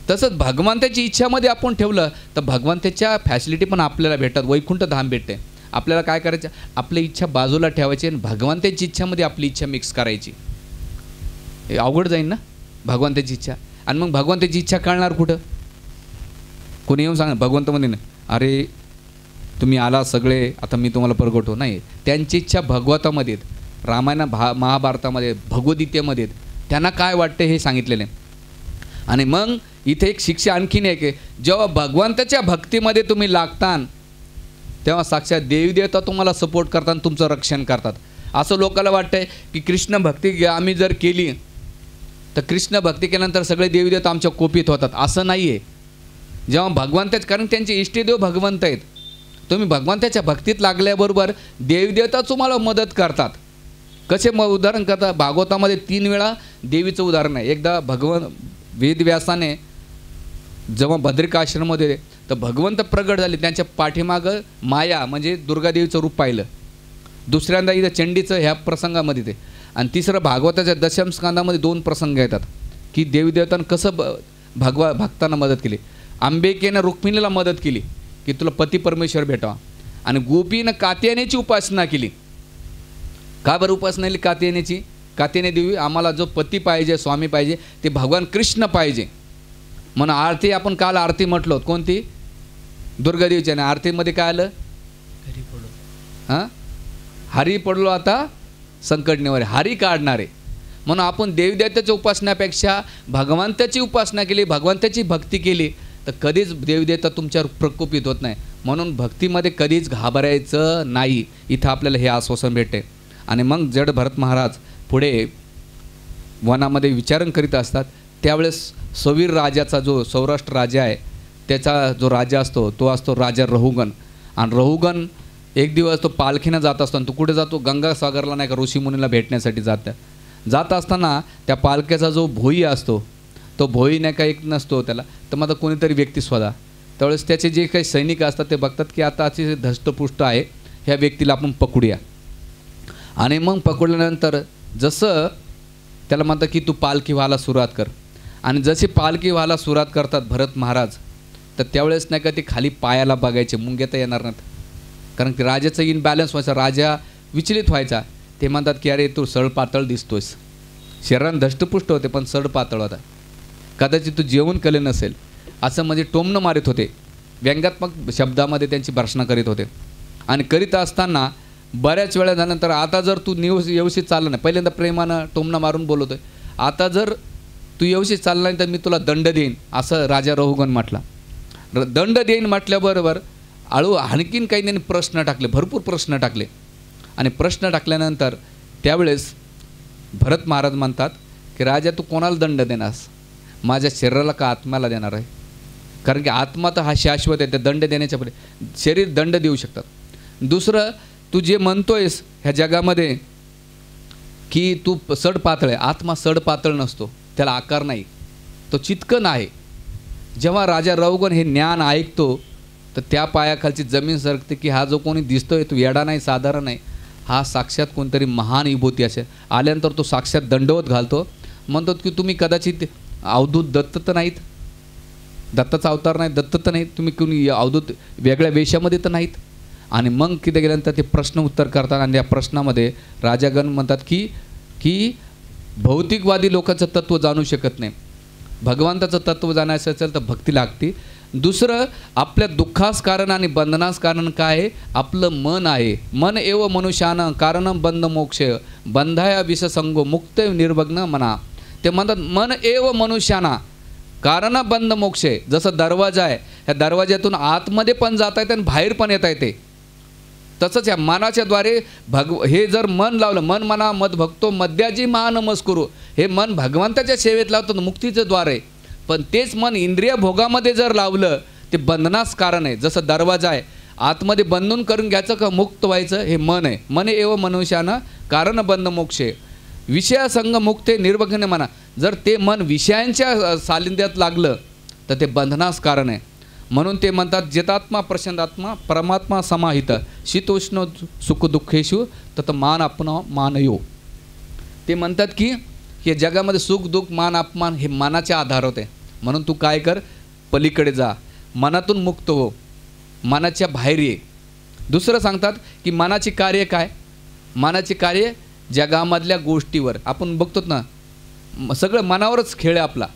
S1: तसंच भगवंताची इच्छामध्ये आपण ठेवलं तर भगवंताच्या फॅसिलिटी पण आपल्याला भेटतात, वैकुंठ धाम भेटते. आपल्याला काय करायचं, आपली इच्छा बाजूला ठेवायची आणि भगवंताची इच्छामध्ये आपली इच्छा मिक्स करायची. हे अवघड जाईल ना भगवंताची इच्छा. आणि मग भगवंताची इच्छा कळणार कुठं, कोणी येऊन सांगणार भगवंतामध्ये नाही, अरे तुम्ही आला सगळे आता मी तुम्हाला प्रगटतो नाही. त्यांची इच्छा भगवतामध्ये आहेत, रामायण महाभारतामध्ये भगवद्गीतेमध्ये आहेत. त्यांना काय वाटतं हे सांगितलेलं आहे. आणि मग इथे एक शिक्षा आणखीन एक आहे, जेव्हा भगवंताच्या भक्तीमध्ये तुम्ही लागतान तेव्हा साक्षात देवी देवता तुम्हाला सपोर्ट करतात, तुमचं रक्षण करतात. असं लोकांना वाटतंय की कृष्ण भक्ती आम्ही जर केली तर कृष्ण भक्ती केल्यानंतर सगळे देवी देवता आमच्या कोपीत होतात. असं नाही आहे. जेव्हा भगवंताच, कारण त्यांचे इष्टदेव भगवंत आहेत, तुम्ही भगवंताच्या भक्तीत लागल्याबरोबर देवी देवता तुम्हाला मदत करतात. कसे उदाहरण करतात, भागवतामध्ये 3 वेळा देवीचं उदाहरण आहे. एकदा वेदव्यासाने जेव्हा बद्रिकाश्रममध्ये तर भगवंत प्रगट झाले, त्यांच्या पाठीमागं माया म्हणजे दुर्गादेवीचं रूप पाहिलं. दुसऱ्यांदा इथं चंडीचं ह्या प्रसंगामध्ये ते. आणि तिसरं भागवताच्या दशमस्कंदामध्ये 2 प्रसंग येतात की देवी देवतांना कसं भक्तांना मदत केली. अंबिकेनं रुक्मिणीला मदत केली की तुला पती परमेश्वर भेटावा. आणि गोपीनं कात्यायनीची उपासना केली. का बरं उपासना केली कात्यायनीची? कात्यायनी देवी आम्हाला जो पती पाहिजे, स्वामी पाहिजे ते भगवान कृष्ण पाहिजे. म्हणून आरती आपण काल आरती म्हटलो, कोणती? दुर्गादेवीची. आणि आरतीमध्ये काय आलं? हां, हरी पडलो आता संकट निवारे, हरी काढणारे. म्हणून आपण देवदेवताच्या उपासनापेक्षा भगवंताची उपासना केली, भगवंताची भक्ती केली तर कधीच देवदेवता तुमच्यावर प्रकोपित होत नाही. म्हणून भक्तीमध्ये कधीच घाबरायचं नाही. इथं आपल्याला हे आश्वासन भेटते. आणि मग जड भरत महाराज पुढे वनामध्ये विचारण करीत असतात त्यावेळेस सवीर राजाचा जो सौराष्ट्र राजा आहे त्याचा जो राजा असतो तो असतो राजा रहुगण. आणि रहुगण एक दिवस तो पालखीनं जात असतो आणि तो कुठे जातो? गंगासागरला नाही का ऋषीमुनीला भेटण्यासाठी जात असताना त्या पालख्याचा जो भोई असतो तो भोई नाही का एक नसतो त्याला, तर मग कोणीतरी व्यक्ती स्वतः त्यावेळेस त्याचे जे काही सैनिक असतात ते बघतात की आता अतिशय धष्टपुष्ट आहे, ह्या व्यक्तीला आपण पकडूया. आणि मग पकडल्यानंतर जसं त्याला म्हणतात की तू पालखी व्हायला सुरुवात कर. आणि जशी पालखी व्हायला सुरुवात करतात भरत महाराज, तर त्यावेळेस नाही का ते खाली पायाला बघायचे, मुंग्याता येणार नाहीत, कारण की राजाचं इनबॅलन्स व्हायचा, राजा विचलित व्हायचा. ते म्हणतात की अरे तू सडपातळ दिसतोयस, शरीरानं धष्टपुष्ट होते पण सडपातळ होता, कदाचित तू जेवण केले नसेल, असं म्हणजे टोमणं मारित होते, व्यंगात्मक शब्दामध्ये त्यांची भाषणं करीत होते. आणि करीत असताना बऱ्याच वेळा झाल्यानंतर आता जर तू व्यवस्थित चालला नाही, पहिल्यांदा प्रेमानं टोमणं मारून बोलवतो आहे, आता जर तू व्यवस्थित चालला नाही तर मी तुला दंड देईन, असं राजा रहुगण म्हटला. दंड देईन म्हटल्याबरोबर आणखीन काही त्यांनी प्रश्न टाकले, भरपूर प्रश्न टाकले. आणि प्रश्न टाकल्यानंतर त्यावेळेस भरत महाराज म्हणतात की राजा तू कोणाला दंड देणारस? माझ्या शरीराला का आत्म्याला देणार आहे? कारण की आत्मा तर हा शाश्वत आहे, त्या दंड देण्याच्या पुढे शरीर दंड देऊ शकतात. दुसरं, तू जे म्हणतोयस ह्या जगामध्ये की तू सडपातळ आहे, आत्मा सडपातळ नसतो, त्याला आकार नाही, तो चितकन आहे. जेव्हा राजा रहुगण हे ज्ञान ऐकतो तर त्या पायाखालची जमीन सरकते की हा जो कोणी दिसतोय तो येडा नाही, साधारण नाही, हा साक्षात कोणतरी महान विभूती असेल. आल्यानंतर तो साक्षात दंडवत घालतो, म्हणतो की तुम्ही कदाचित अवधूत दत्त तर नाहीत, दत्ताचा अवतार नाही, दत्त तर नाहीत, तुम्ही कोणी अवधूत वेगळ्या वेशामध्ये तर नाहीत. आणि मग तिथे गेल्यानंतर ते प्रश्न उत्तर करतात. आणि या प्रश्नामध्ये राजागण म्हणतात की भौतिकवादी लोकांचं तत्त्व जाणू शकत नाही, भगवंताचं तत्त्व जाणायचं असेल तर भक्ती लागते. दुसरं, आपल्या दुःखास कारण आणि बंधनास कारण काय आहे? आपलं मन आहे. मन एव मनुष्यानं कारणं बंध मोक्ष बंधाया विषसंगो मुक्त निर्भग्न मना. ते म्हणतात मन एव मनुष्याना कारण बंध मोक्ष. जसं दरवाजा आहे, ह्या दरवाज्यातून आतमध्ये पण जाता येते आणि बाहेर पण येता येते, तसंच ह्या मनाच्याद्वारे हे जर मन लावलं, मन मना मद भक्तो मद्याजी महानमस्कुरू, हे मन भगवंताच्या सेवेत लावतं, मुक्तीचं द्वार आहे. पण तेच मन इंद्रिय भोगामध्ये जर लावलं ते बंधनास कारण आहे. जसं दरवाजा आहे, आतमध्ये बंधून करून घ्यायचं का मुक्त व्हायचं, हे मन आहे. मन एव मनुष्यानं कारण बंध मोक्षे विषयासंग मुक्ते निर्वघ्न म्हणा. जर ते मन विषयांच्या सालिंद्यात लागलं तर ते बंधनास कारण आहे. म्हणून ते म्हणतात जितात्मा प्रशांतात्मा परमात्मा समाहित शीतोष्ण सुख दुःखेषु तत मान अपना मानयो. ते म्हणतात की हे जगामध्ये सुख दुःख मान अपमान हे मनाच्या आधारावर आहे. म्हणून तू काय कर, पलीकडे जा, मनातून मुक्त हो, मनाच्या बाहेर ये. दुसरं सांगतात की मनाची कार्य काय? मनाची कार्य जगामधल्या गोष्टीवर आपण बघतो ना, सगळं मनावरच खेळ आहे आपला,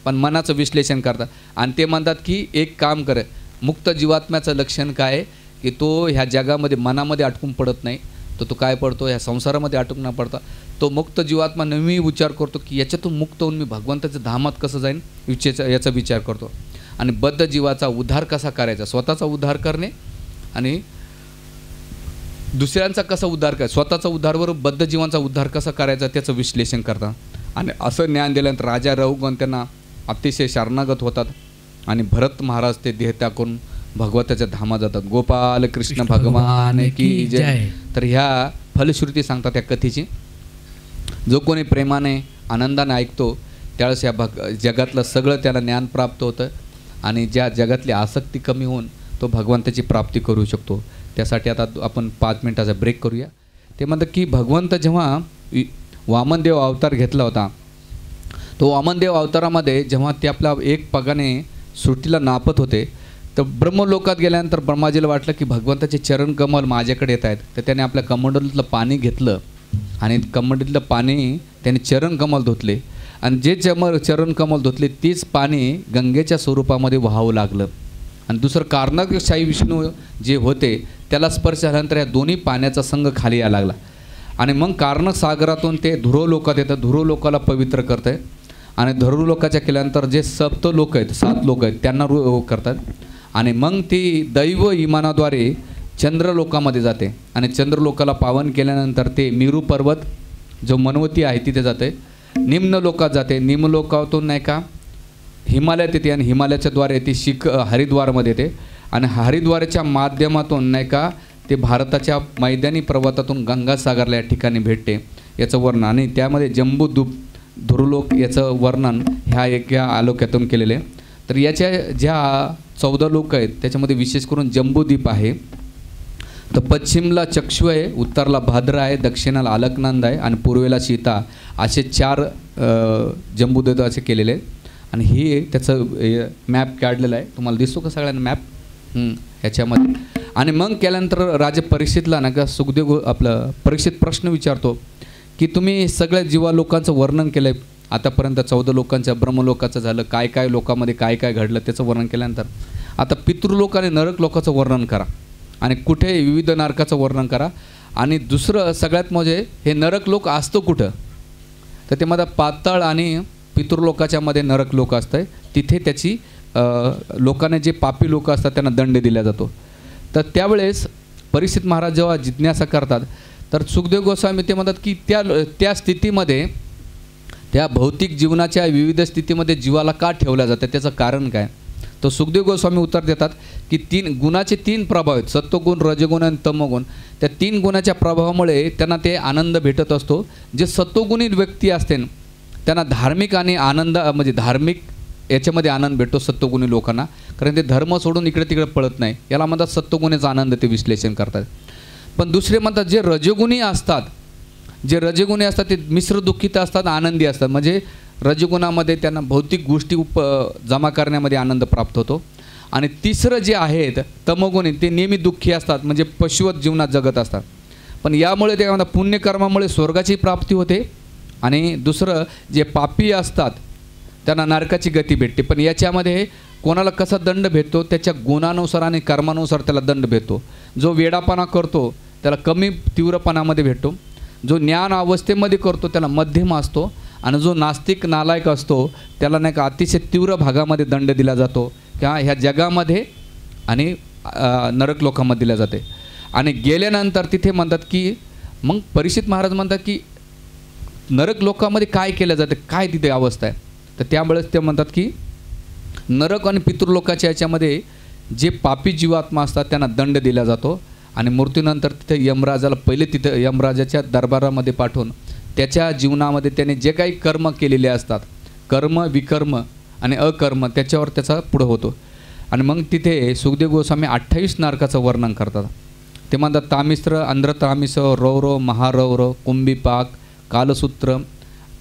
S1: पण मनाचं विश्लेषण करतात. आणि ते म्हणतात की एक काम कर, मुक्त जीवात्म्याचं लक्षण काय आहे की तो ह्या जगामध्ये मनामध्ये अटकून पडत नाही, तो काय पडतो ह्या संसारामध्ये अटकून न पडता तो मुक्त जीवात्मा नेहमी विचार करतो की याच्यातून मुक्त होऊन मी भगवंताच्या धामात कसं जाईन याचा विचार करतो. आणि बद्ध जीवाचा उद्धार कसा करायचा, स्वतःचा उद्धार करणे आणि दुसऱ्यांचा कसा उद्धार करायचा, स्वतःचा उद्धारवर बद्ध जीवांचा उद्धार कसा करायचा त्याचं विश्लेषण करतात. आणि असं ज्ञान दिल्यानंतर राजा रहुगण त्यांना अतिशय शरणागत होतात आणि भरत महाराज ते देह त्यागून भगवताच्या धामात जातात. गोपाल कृष्ण भगवान की जय. तर ह्या फलश्रुती सांगतात या कथेची. जो कोणी प्रेमाने आनंदाने ऐकतो त्यावेळेस या जगातलं सगळं त्याला ज्ञान प्राप्त होतं आणि ज्या जगातली आसक्ती कमी होऊन तो भगवंताची प्राप्ती करू शकतो. त्यासाठी आता आपण 5 मिनिटाचा ब्रेक करूया. ते म्हणतात की भगवंत जेव्हा वामनदेव अवतार घेतला होता, तो वामनदेव अवतारामध्ये जेव्हा ते आपल्या एक पगाने सृष्टीला नापत होते तर ब्रह्मलोकात गेल्यानंतर ब्रह्माजीला वाटलं की भगवंताचे चरण कमल माझ्याकडे येत आहेत. तर त्याने आपल्या कमंडलूतलं पाणी घेतलं आणि कमंडलीतलं पाणी त्याने चरण कमल धुतले आणि जे चरण कमल धुतले तीच पाणी गंगेच्या स्वरूपामध्ये वाहावं लागलं. आणि दुसरं कार्णकशाही विष्णू जे होते त्याला स्पर्श झाल्यानंतर या दोन्ही पाण्याचा संघ खाली यायला लागला आणि मग कार्णक सागरातून ते ध्रुवलोकात येतं, ध्रुवलोकाला पवित्र करतं आहे आणि ध्रुवलोकाच्या केल्यानंतर जे सप्त लोक आहेत, 7 लोक आहेत त्यांना करतात आणि मग ती दैव इमानाद्वारे चंद्रलोकामध्ये जाते आणि चंद्रलोकाला पावन केल्यानंतर ते मेरू पर्वत जो मनवती आहे तिथे जाते, निम्न लोकात जाते, निम्नलोकातून नाही का हिमालयात येते आणि हिमालयाच्या द्वारे ती शीख हरिद्वारमध्ये येते आणि हरिद्वारच्या माध्यमातून नाही का ते भारताच्या मैदानी पर्वतातून गंगासागरला या ठिकाणी भेटते याचं वर्णन. आणि त्यामध्ये जम्बूद्वीप ध्रुवलोक याचं वर्णन ह्या एका आलोक्यातून केलेलं आहे. तर याच्या ज्या 14 लोक आहेत त्याच्यामध्ये विशेष करून जम्बूद्वीप आहे. तर पश्चिमला चक्षु आहे, उत्तरला भाद्रा आहे, दक्षिणाला अलकनंद आहे आणि पूर्वेला सीता, असे 4 जम्बूद्वीप असे केलेले आहेत. आणि हे त्याचं मॅप काढलेलं आहे, तुम्हाला दिसतो का सगळ्यांना मॅप ह्याच्यामध्ये. आणि मग केल्यानंतर राजा परीक्षितला ना का सुखदेव आपलं परीक्षित प्रश्न विचारतो की तुम्ही सगळ्या जीवा लोकांचं वर्णन केलं आहे आतापर्यंत, 14 लोकांचं, ब्रह्मलोकाचं झालं, काय काय लोकांमध्ये काय काय घडलं त्याचं वर्णन केल्यानंतर आता पितृलोक आणि नरक लोकाचं वर्णन करा आणि कुठे विविध नरकाचं वर्णन करा. आणि दुसरं सगळ्यात म्हणजे हे नरक लोक असतो कुठं, तर ते मध्ये पाताळ आणि पितृलोकाच्या मध्ये नरक लोक असतं, तिथे त्याची लोकांना जे पापी लोक असतात त्यांना दंड दिला जातो. तर त्यावेळेस परीक्षित महाराज जेव्हा जिज्ञासा करतात तर सुखदेव गोस्वामी ते म्हणतात की त्या स्थितीमध्ये, त्या भौतिक जीवनाच्या विविध स्थितीमध्ये जीवाला का ठेवलं जातं, त्याचं कारण काय. तर सुखदेव गोस्वामी उत्तर देतात की गुणाचे 3 प्रभाव आहेत, सत्वगुण, रजगुण आणि तमोगुण. त्या 3 गुणाच्या प्रभावामुळे त्यांना ते आनंद भेटत असतो. जे सत्वगुणी व्यक्ती असते त्यांना धार्मिक आणि आनंद म्हणजे धार्मिक याच्यामध्ये आनंद भेटतो सत्वगुणी लोकांना, कारण ते धर्म सोडून इकडे तिकडे पळत नाही, याला म्हणतात सत्वगुणीचा आनंद ते विश्लेषण करतात. पण दुसरे म्हणतात जे रजगुणी असतात, ते मिश्र दुःखित असतात, आनंदी असतात. म्हणजे रजगुणामध्ये त्यांना भौतिक गोष्टी जमा करण्यामध्ये आनंद प्राप्त होतो. आणि तिसरं जे आहेत तमोगुणी, ते नेहमी दुःखी असतात, म्हणजे पशुवत जीवनात जगत असतात. पण यामुळे ते म्हणतात पुण्यकर्मामुळे स्वर्गाची प्राप्ती होते. आणि दुसरं जे पापी असतात त्यांना नरकाची गती भेटते. पण याच्यामध्ये कोणाला कसा दंड भेटतो, त्याच्या गुणानुसार आणि कर्मानुसार त्याला दंड भेटतो. जो वेडापणा करतो त्याला कमी तीव्रपणामध्ये भेटतो, जो ज्ञान अवस्थेमध्ये करतो त्याला मध्यम असतो, आणि जो नास्तिक नालायक असतो त्याला नाही का अतिशय तीव्र भागामध्ये दंड दिला जातो किंवा ह्या जगामध्ये आणि नरक लोकांमध्ये दिला जाते. आणि गेल्यानंतर तिथे म्हणतात की मग परीक्षित महाराज म्हणतात की नरक लोकांमध्ये काय केलं जातं, काय तिथे अवस्था आहे. तर त्यामुळेच ते म्हणतात की नरक आणि पितृलोकाच्या याच्यामध्ये जे पापी जीवात्मा असतात त्यांना दंड दिला जातो. आणि मृत्यूनंतर तिथे यमराजाला पहिले तिथं यमराजाच्या दरबारामध्ये पाठवून त्याच्या जीवनामध्ये त्याने जे काही कर्म केलेले असतात, कर्म, विकर्म आणि अकर्म, त्याच्यावर त्याचा पुढं होतो. आणि मग तिथे सुखदेव गोस्वामी 28 नरकाचं वर्णन करतात. ते म्हणतात तामिस्र, अंध्रतामिस, रौरव, महारौरव, कुंभीपाक, कालसूत्र,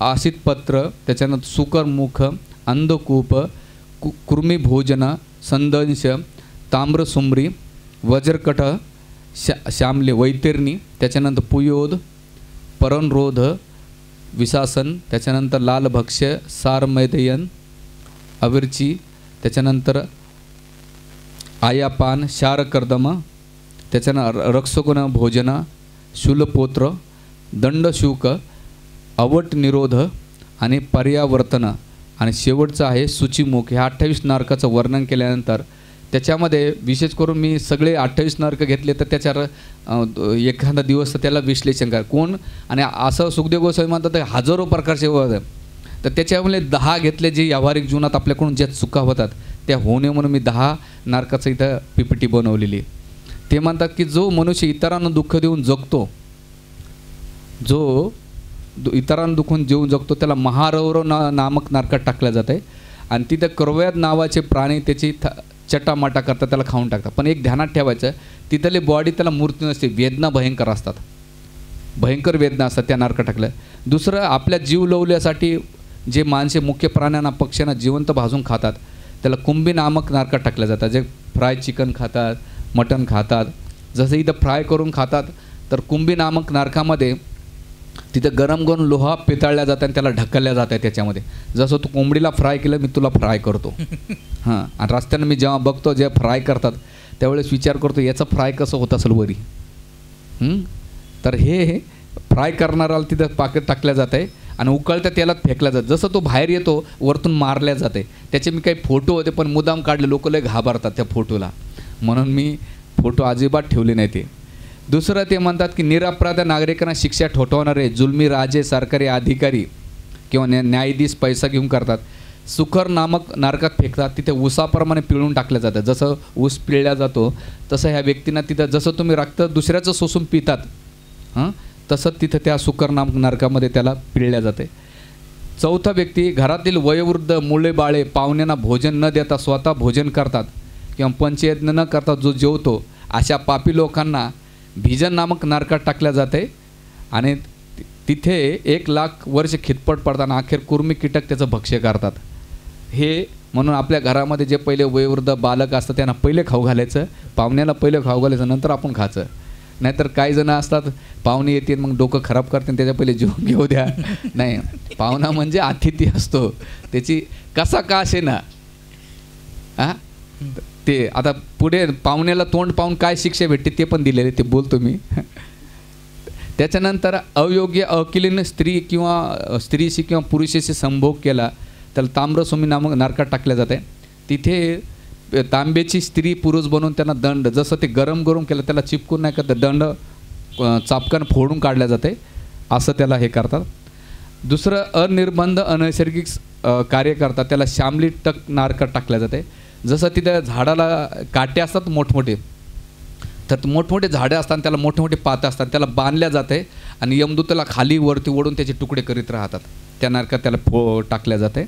S1: आसितपत्र, त्याच्यानंतर सुकरमुख, अंधकूप, कृमिभोजन, संदंश, ताम्रसुम्री, वज्रकट, श्यामले, वैतरणी, त्याच्यानंतर पुयोध, परणरोध, विशासन, त्याच्यानंतर लालभक्ष्य, सारमैदयन, अविरची, त्याच्यानंतर आयापान, शारकर्दम, त्याच्यानंतर रक्षगुण भोजन, शूलपोत्र, दंडशुक, अवट निरोध आणि पर्यावर्तन, आणि शेवटचं आहे सूचिमुख. ह्या 28 नरकाचं वर्णन केल्यानंतर त्याच्यामध्ये विशेष करून मी सगळे 28 नरक घेतले तर त्याच्यावर एखादा दिवस त्याला विश्लेषण करा कोण. आणि असं सुखदेव गोस्वामी म्हणतात हजारो प्रकारचे वध, तर त्याच्यामुळे 10 घेतले जे व्यावहारिक जीवनात आपल्याकडून ज्या चुका होतात त्या होऊ नये म्हणून मी 10 नरकाचं इथं PPT बनवलेली. ते म्हणतात की जो मनुष्य इतरांना दुःख देऊन जगतो, जो इतरांना दुखून जेवून जगतो त्याला महारौरव नामक नरकात टाकलं जातं आहे. आणि तिथं कर्व्याद नावाचे प्राणी त्याची चटामाटा करतात, त्याला खाऊन टाकतात. पण एक ध्यानात ठेवायचं, तिथले बॉडी त्याला मूर्ती नसते, वेदना भयंकर असतात, भयंकर वेदना असतात त्या नरकात टाकलं. दुसरं आपल्या जीव लवल्यासाठी जे माणसे मुख्य प्राण्यांना पक्ष्यांना जिवंत भाजून खातात त्याला कुंभी नामक नरकात टाकलं जातं. जे फ्राय चिकन खातात, मटण खातात, जसं इथं फ्राय करून खातात, तर कुंभी नामक नरकामध्ये तिथं गरम करून लोहा पितळल्या जातं आणि त्याला ढकलल्या जातं आहे त्याच्यामध्ये. जसं तू कोंबडीला फ्राय केलं मी तुला फ्राय करतो. हां, आणि रस्त्यानं मी जेव्हा बघतो जे फ्राय करतात त्यावेळेस विचार करतो याचं फ्राय कसं होत असेल वरी. तर हे फ्राय करणाराला तिथं पाकिट टाकल्या जात आहे आणि उकळत्या तेलात फेकल्या जातं. जसं तो बाहेर येतो वरतून मारल्या जाते. त्याचे मी काही फोटो होते पण मुद्दाम काढले, लोक लय घाबरतात त्या फोटोला, म्हणून मी फोटो अजिबात ठेवले नाही ते. दुसरं ते म्हणतात की निरपराध नागरिकांना शिक्षा ठोठावणारे जुलमी राजे, सरकारी अधिकारी किंवा न्यायाधीश पैसा घेऊन करतात सुकर नामक नरकात फेकतात. तिथे ऊसाप्रमाणे पिळून टाकलं जातं. जसं ऊस पिळला जातो तसं ह्या व्यक्तींना तिथं, जसं तुम्ही रक्त दुसऱ्याचं शोषून पितात तसं तिथं त्या सुकर नामक नरकामध्ये त्याला पिळल्या जाते. चौथा व्यक्ती, घरातील वयोवृद्ध मुले बाळे पाहुण्यांना भोजन न देता स्वतः भोजन करतात किंवा पंचयज्ञ न करता जो जेवतो अशा पापी लोकांना भिजन नामक नरकात टाकल्या जाते. आणि तिथे 1,00,000 वर्ष खितपट पडताना अखेर कुर्मी कीटक त्याचं भक्ष्य करतात. हे म्हणून आपल्या घरामध्ये जे पहिले वयोवृद्ध बालक असतात त्यांना पहिले खाऊ घालायचं, पाहुण्याला पहिले खाऊ घालायचं, नंतर आपण खायचं. नाहीतर काही जण असतात पाहुणे येतील मग डोकं खराब करतील, त्याच्या पहिले जेवून घेऊ द्या. नाही, पाहुणा म्हणजे अतिथी असतो, त्याची कसा का असे ना ते आता पुढे पाहुण्याला तोंड पाहून काय शिक्षा भेटते ते पण दिलेले, ते बोलतो मी. त्याच्यानंतर अयोग्य अकिलीन स्त्री किंवा स्त्रीशी किंवा पुरुषाशी संभोग केला त्याला ताम्रसोमी नामक नरकात टाकल्या जाते. तिथे तांब्याची स्त्री पुरुष बनवून त्यांना दंड, जसं ते गरम गरम केलं त्याला चिपकून नाही का दंड चापकान फोडून काढल्या जाते, असं त्याला हे करतात. दुसरं अनिर्बंध अनैसर्गिक कार्य करतात त्याला शामली टक नरकात टाकल्या जाते. जसं तिथं झाडाला काटे असतात मोठमोठे, तर मोठमोठे झाडं असतात त्याला मोठमोठे पातं असतात, त्याला बांधल्या जाते आणि यमदूताला खाली वरती ओढून त्याचे तुकडे करीत राहतात, त्या नरकात त्याला टाकल्या जाते.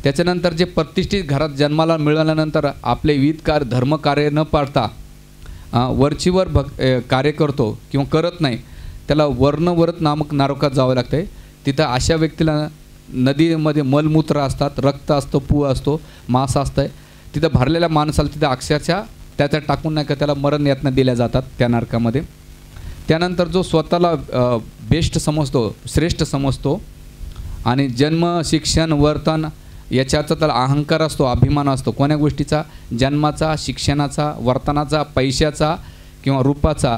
S1: त्याच्यानंतर जे प्रतिष्ठित घरात जन्माला मिळाल्यानंतर आपले विविध धर्मकार्य न पाळता वरचीवर कार्य करतो किंवा करत नाही त्याला वर्णव्रत नामक नरकात जावं लागते. तिथं अशा व्यक्तीला नदीमध्ये मलमूत्र असतात, रक्त असतं, पू असतो, मांस असतं, तिथं भरलेल्या माणसाला तिथं अक्षरशः त्याच्यात टाकून नाही का त्याला मरण यातना दिल्या जातात त्या नरकामध्ये. त्यानंतर जो स्वतःला बेस्ट समजतो, श्रेष्ठ समजतो आणि जन्म शिक्षण वर्तन याच्याचा त्याला अहंकार असतो, अभिमान असतो, कोण्या गोष्टीचा, जन्माचा, शिक्षणाचा, वर्तनाचा, पैशाचा किंवा रूपाचा,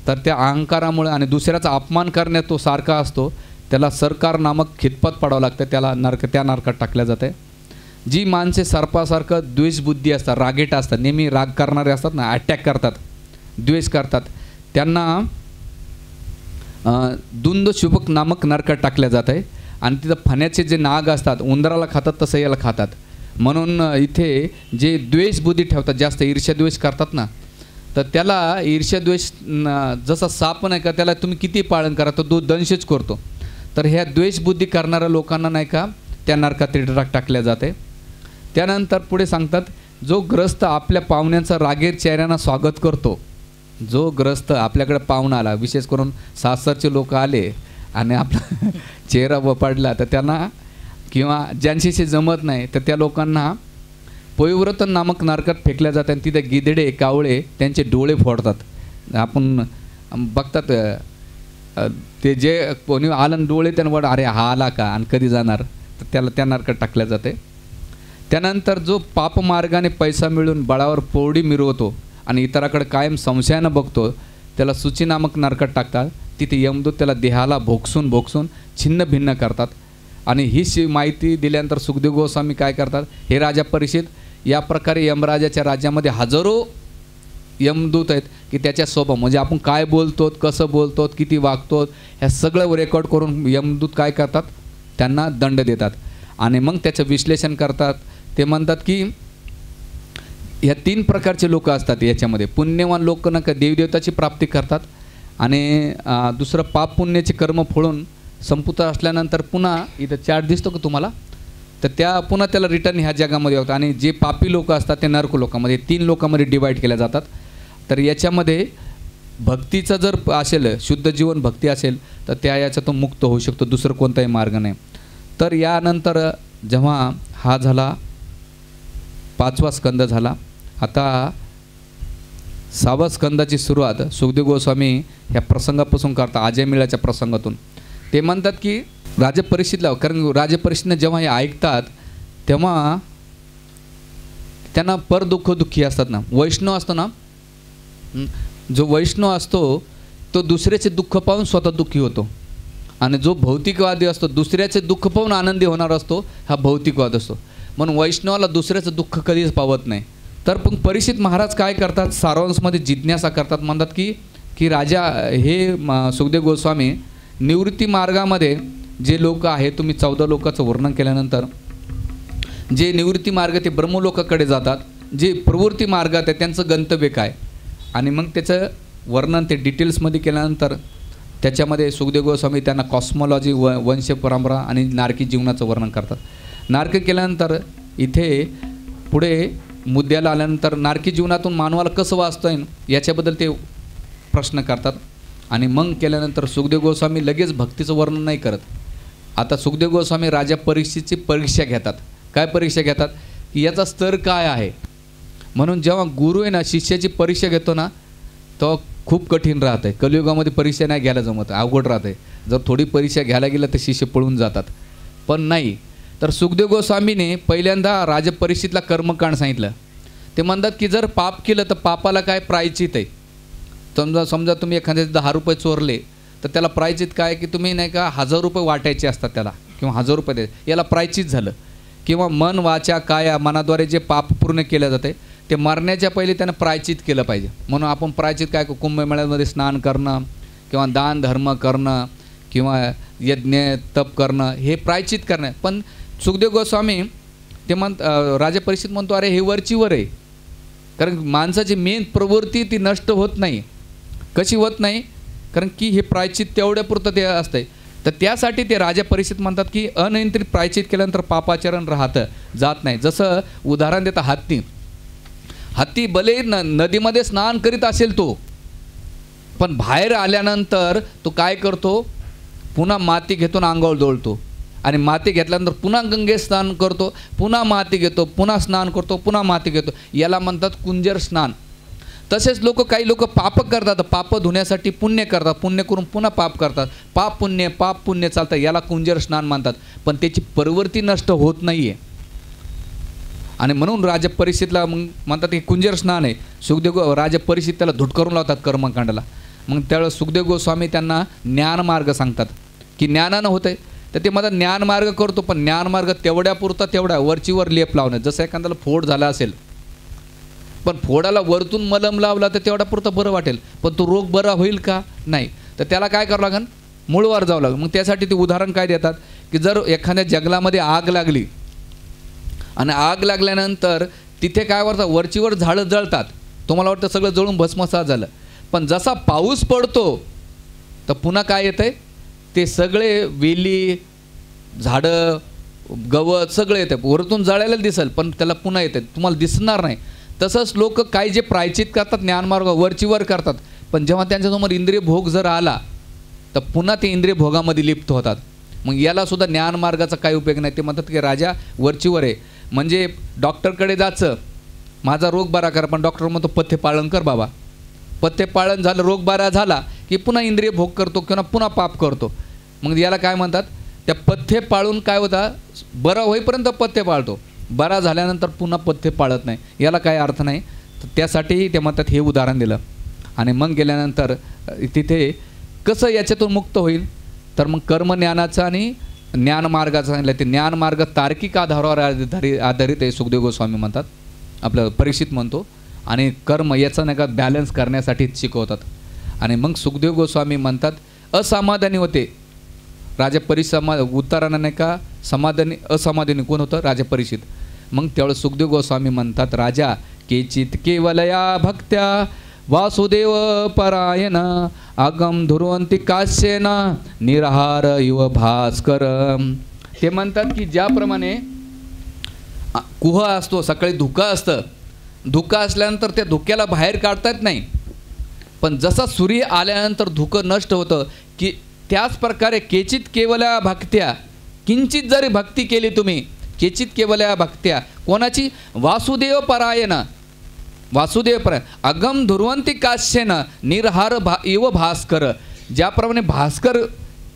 S1: तर त्या अहंकारामुळे आणि दुसऱ्याचा अपमान करण्यात तो सारखा असतो, त्याला सरकार नामक खितपत पडावं लागतं, त्याला त्या नरकात टाकल्या जाते. जी माणसे सर्पासारखं द्वेषबुद्धी असतात, रागेट असतात, नेहमी राग करणारे असतात ना, अटॅक करतात, द्वेष करतात, त्यांना दुंद शुभक नामक नरकात टाकल्या जात आहे. आणि तिथं फण्याचे जे नाग असतात उंदराला खातात तसं याला खातात. म्हणून इथे जे द्वेषबुद्धी ठेवतात, जास्त ईर्ष्याद्वेष करतात ना, तर त्याला ईर्ष्याद्वेष जसा साप नाही का त्याला तुम्ही किती पालन करा तो दंशच करतो, तर ह्या द्वेषबुद्धी करणाऱ्या लोकांना नाही का त्या नरकात टाकल्या जाते. त्यानंतर पुढे सांगतात, जो ग्रस्त आपल्या पाहुण्यांचा रागीर चेहऱ्यानं स्वागत करतो, जो ग्रस्त आपल्याकडे पाहुणा आला, विशेष करून सासरचे लोक आले आणि आपला चेहरा वपाडला, तर त्यांना किंवा ज्यांच्याशी जमत नाही तर त्या लोकांना पविव्रत नामक नरकात फेकल्या जातात. आणि तिथे गिधडे कावळे त्यांचे डोळे फोडतात. आपण बघतात ते जे कोणी आलं डोळे त्यांना अरे हा आला का आणि कधी जाणार, तर त्याला त्या नरकात टाकल्या जाते. त्यानंतर जो पापमार्गाने पैसा मिळून बळावर पोवडी मिरवतो आणि इतराकडे कायम संशयानं बघतो त्याला सूची नामक नरकात टाकतात. तिथे यमदूत त्याला देहाला भोगसून छिन्न भिन्न करतात. आणि ही माहिती दिल्यानंतर सुखदेव गोस्वामी काय करतात, हे राजा परीक्षित, या प्रकारे यमराजाच्या राज्यामध्ये हजारो यमदूत आहेत की त्याच्या स्वभाव म्हणजे आपण काय बोलतो, कसं बोलतो, किती वागतो, ह्या सगळं रेकॉर्ड करून यमदूत काय करतात, त्यांना दंड देतात. आणि मग त्याचं विश्लेषण करतात. ते म्हणतात की ह्या 3 प्रकारचे लोक असतात याच्यामध्ये. पुण्यवान लोक ना का देवदेवताची प्राप्ती करतात आणि दुसरं पाप पुण्याचे कर्म फोडून संपुत असल्यानंतर पुन्हा इथं चार्ट दिसतो का तुम्हाला, तर त्या पुन्हा त्याला रिटर्न ह्या जगामध्ये होतं. आणि जे पापी लोक असतात ते नरक लोकांमध्ये 3 लोकांमध्ये डिवाईड केल्या जातात. तर याच्यामध्ये भक्तीचं जर असेल, शुद्ध जीवन भक्ती असेल तर त्या याच्यातून मुक्त होऊ शकतो, दुसरं कोणताही मार्ग नाही. तर यानंतर जेव्हा हा झाला 5वा स्कंद झाला, आता 6व्या स्कंदाची सुरुवात सुखदेव गोस्वामी ह्या प्रसंगापासून करतात, अजयमेळाच्या प्रसंगातून. ते म्हणतात की राजा परीक्षितला, कारण राजा परीक्षितने जेव्हा हे ऐकतात तेव्हा त्यांना दुःखी असतात ना. वैष्णव असतो ना, जो वैष्णव असतो तो दुसऱ्याचे दुःख पाहून स्वतः दुःखी होतो. आणि जो भौतिकवादी असतो दुसऱ्याचे दुःख पाहून आनंदी होणार असतो, हा भौतिकवाद असतो. म्हणून वैष्णवाला दुसऱ्याचं दुःख कधीच पावत नाही. तर पण परीक्षित महाराज काय करतात, सारांशमध्ये जिज्ञासा करतात. म्हणतात की राजा हे सुखदेव गोस्वामी, निवृत्ती मार्गामध्ये जे लोक आहेत, तुम्ही 14 लोकांचं वर्णन केल्यानंतर जे निवृत्ती मार्ग ते ब्रह्मलोकाकडे जातात, जे प्रवृत्ती मार्गात आहे त्यांचं गंतव्य काय, आणि मग त्याचं वर्णन ते डिटेल्समध्ये केल्यानंतर त्याच्यामध्ये सुखदेव गोस्वामी त्यांना कॉस्मॉलॉजी वंश परंपरा आणि नारकी जीवनाचं वर्णन करतात. नारकी केल्यानंतर इथे पुढे मुद्द्याला आल्यानंतर नारकी जीवनातून मानवाला कसं वाचता येईल याच्याबद्दल ते प्रश्न करतात. आणि मग केल्यानंतर सुखदेव गोस्वामी लगेच भक्तीचं वर्णन नाही करत. आता सुखदेव गोस्वामी राजा परीक्षेची परीक्षा घेतात. काय परीक्षा घेतात की याचा स्तर काय आहे. म्हणून जेव्हा गुरु आहे ना शिष्याची परीक्षा घेतो ना तो खूप कठीण राहतं आहे. कलियुगामध्ये परीक्षा नाही घ्यायला जमत, अवघड राहतं आहे. जर थोडी परीक्षा घ्यायला गेलं तर शिष्य पळून जातात. पण नाही, तर सुखदेव गोस्वामीने पहिल्यांदा राजपरीक्षेतला कर्मकांड सांगितलं. ते म्हणतात की जर पाप केलं तर पापाला काय प्रायचित आहे. समजा तुम्ही एखाद्या 10 रुपये चोरले तर त्याला प्रायचित काय की तुम्ही नाही का 1000 रुपये वाटायचे असतात त्याला, किंवा 1000 रुपये द्यायचे, याला प्रायचित झालं. किंवा मन वाचा काया मनाद्वारे जे पाप पूर्ण केलं जाते ते मरण्याच्या पहिले त्यानं प्रायचित केलं पाहिजे. म्हणून आपण प्रायचित काय कुंभमेळ्यामध्ये स्नान करणं किंवा दान धर्म करणं किंवा यज्ञ तप करणं हे प्रायचित करणं. पण सुखदेव गोस्वामी ते राजा परिषद म्हणतो अरे हे वरचीवर आहे. कारण माणसाची मेन प्रवृत्ती ती नष्ट होत नाही. कशी होत नाही, कारण की हे प्रायचित तेवढ्यापुरतं ते असतंय. तर त्यासाठी ते राजा परिषद म्हणतात की अनियंत्रित प्रायचित केल्यानंतर पापाचरण राहतं जात नाही. जसं उदाहरण देता हत्ती भले नदीमध्ये स्नान करीत असेल तो, पण बाहेर आल्यानंतर तो काय करतो, पुन्हा माती घेतो आणि अंगावर डोलतो. आणि माती घेतल्यानंतर पुन्हा गंगेत स्नान करतो, पुन्हा माती घेतो, पुन्हा स्नान करतो, पुन्हा माती घेतो. याला म्हणतात कुंजर स्नान. तसेच काही लोक पाप करतात, पाप धुण्यासाठी पुण्य करतात, पुण्य करून पुन्हा पाप करतात, पाप पुण्य चालतं, याला कुंजर स्नान म्हणतात. पण त्याची प्रवृत्ती नष्ट होत नाही आहे. आणि म्हणून राजपरिषदेला मग म्हणतात की कुंजर स्नान आहे. सुखदेव राजपरिषद त्याला धुटकरून लावतात कर्मकांडाला. मग त्यावेळेस सुखदेव गोस्वामी त्यांना ज्ञानमार्ग सांगतात की ज्ञानानं होतं आहे. तर ते म्हणतात ज्ञानमार्ग करतो, पण ज्ञानमार्ग तेवढ्यापुरता तेवढा वरचीवर लेप लावणं. जसं एखाद्याला फोड झाला असेल, पण फोडाला वरतून मलम लावला तर तेवढ्यापुरतं बरं वाटेल, पण तो रोग बरा होईल का, नाही. तर त्याला काय करावं लागेल, मूळवर जावं लागेल. मग त्यासाठी ते उदाहरण काय देतात की जर एखाद्या जंगलामध्ये आग लागली आणि आग लागल्यानंतर तिथे काय वाटतं वरचीवर झाडं जळतात, तुम्हाला वाटतं सगळं जळून भस्मसात झालं. पण जसा पाऊस पडतो तर पुन्हा काय येतं आहे, ते सगळे वेली झाडं गवत सगळे येतं. वरतून जळायला दिसेल पण त्याला पुन्हा येतं, तुम्हाला दिसणार नाही. तसंच लोक काही जे प्रायचित करतात ज्ञानमार्ग वरचीवर करतात, पण जेव्हा त्यांच्यासमोर इंद्रिय भोग जर आला तर पुन्हा ते इंद्रिय भोगामध्ये लिप्त होतात. मग याला सुद्धा ज्ञानमार्गाचा काही उपयोग नाही. ते म्हणतात की राजा वरचीवर आहे. म्हणजे डॉक्टरकडे जायचं, माझा रोग बरा करा, पण डॉक्टर म्हणतो पथ्य पाळन कर बाबा. पथ्य पाळन झालं, रोग बरा झाला की पुन्हा इंद्रिय भोग करतो किंवा पुन्हा पाप करतो. मग याला काय म्हणतात, त्या पथ्य पाळून काय होता, बरा होईपर्यंत पथ्य पाळतो, बरा झाल्यानंतर पुन्हा पथ्य पाळत नाही. याला काय अर्थ नाही. तर त्यासाठी ते म्हणतात हे उदाहरण दिलं. आणि मग गेल्यानंतर तिथे कसं याच्यातून मुक्त होईल, तर मग कर्मज्ञानाचं आणि ज्ञानमार्गाचं सांगितलं. ते ज्ञानमार्ग तार्किक आधारावर आधारित आहे सुखदेव गोस्वामी म्हणतात, आपलं परीक्षित म्हणतो. आणि कर्म याचा नाही का बॅलन्स करण्यासाठी शिकवतात. आणि मग सुखदेव गोस्वामी म्हणतात असमाधानी होते राजपरिषद उत्तरानं नाही का समाधानी असमाधानी कोण होतं, राजपरिषद. मग त्यावेळेस सुखदेव गोस्वामी म्हणतात राजा केचित केवलया भक्त्या वासुदेव परायण आगम धुरवंती काश्येन निरहार इव भास्कर. ते म्हणतात की ज्याप्रमाणे कुह असतो, सकाळी धुकं असतं, धुकं असल्यानंतर त्या धुक्याला बाहेर काढता येत नाही, पण जसा सूर्य आल्यानंतर धुकं नष्ट होतं की त्याच प्रकारे केचित केवल्या भक्त्या, किंचित जरी भक्ती केली तुम्ही, केचित केवल्या भक्त्या कोणाची, वासुदेव परायण, वासुदेव परायण अगम धुरवंती काश्येन निरहार इव भास्कर. ज्याप्रमाणे भास्कर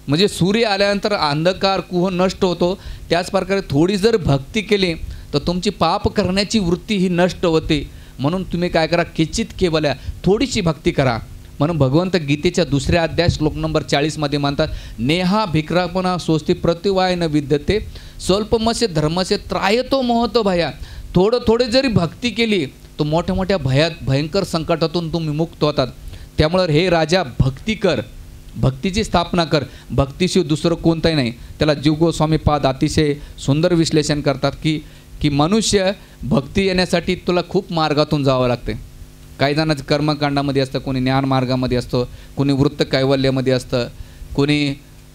S1: म्हणजे सूर्य आल्यानंतर अंधकार कुह नष्ट होतो, त्याच प्रकारे थोडी जर भक्ती केली तर तुमची पाप करण्याची वृत्ती ही नष्ट होते. म्हणून तुम्ही काय करा, केचित केवल्या थोडीशी भक्ती करा. म्हणून भगवंत गीतेच्या 2ऱ्या अध्याय श्लोक नंबर 40 म्हणतात नेहा भिक्रापणा स्वस्ती प्रतिवाय न विद्यते स्वल्पमस्य धर्मस्य त्रायतो मोहतो भया. थोडे जरी भक्ती केली तो मोठ्या मोठ्या भयंकर संकटातून तुम्ही मुक्त होतात. त्यामुळे हे राजा भक्ती कर, भक्तीची स्थापना कर, भक्तीशिवाय दुसरं कोणताही नाही. त्याला जीव गोस्वामी पाद अतिशय सुंदर विश्लेषण करतात की की मनुष्य भक्ती येण्यासाठी तुला खूप मार्गातून जावं लागते. काही जणांचं कर्मकांडामध्ये असतं, कोणी ज्ञान मार्गामध्ये असतो, कोणी वृत्त कैवल्यामध्ये असतं, कोणी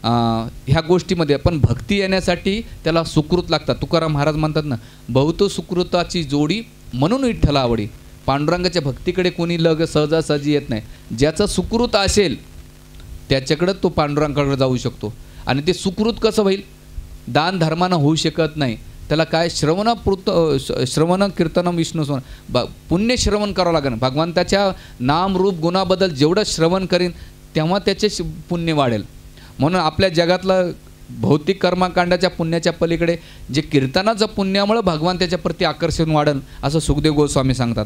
S1: ह्या गोष्टीमध्ये. पण भक्ती येण्यासाठी त्याला सुकृत लागतात. तुकाराम महाराज म्हणतात ना, बहुत सुकृताची जोडी म्हणून विठ्ठला आवडी. पांडुरंगाच्या भक्तीकडे कोणी सहजासहजी येत नाही. ज्याचं सुकृत असेल त्याच्याकडं तो पांडुरंगाकडे जाऊ शकतो. आणि ते सुकृत कसं होईल? दान धर्मानं होऊ शकत नाही. त्याला काय श्रवण कीर्तनम विष्णू पुण्य श्रवण करावं लागेल. भगवंताच्या नाम रूप गुणाबद्दल जेवढं श्रवण करीन तेव्हा त्याचे पुण्य वाढेल. म्हणून आपल्या जगातलं भौतिक कर्मकांडाच्या पुण्याच्या पलीकडे जे कीर्तनाचं पुण्यामुळं भगवान त्याच्या प्रती आकर्षण वाढेल असं सुखदेव गोस्वामी सांगतात.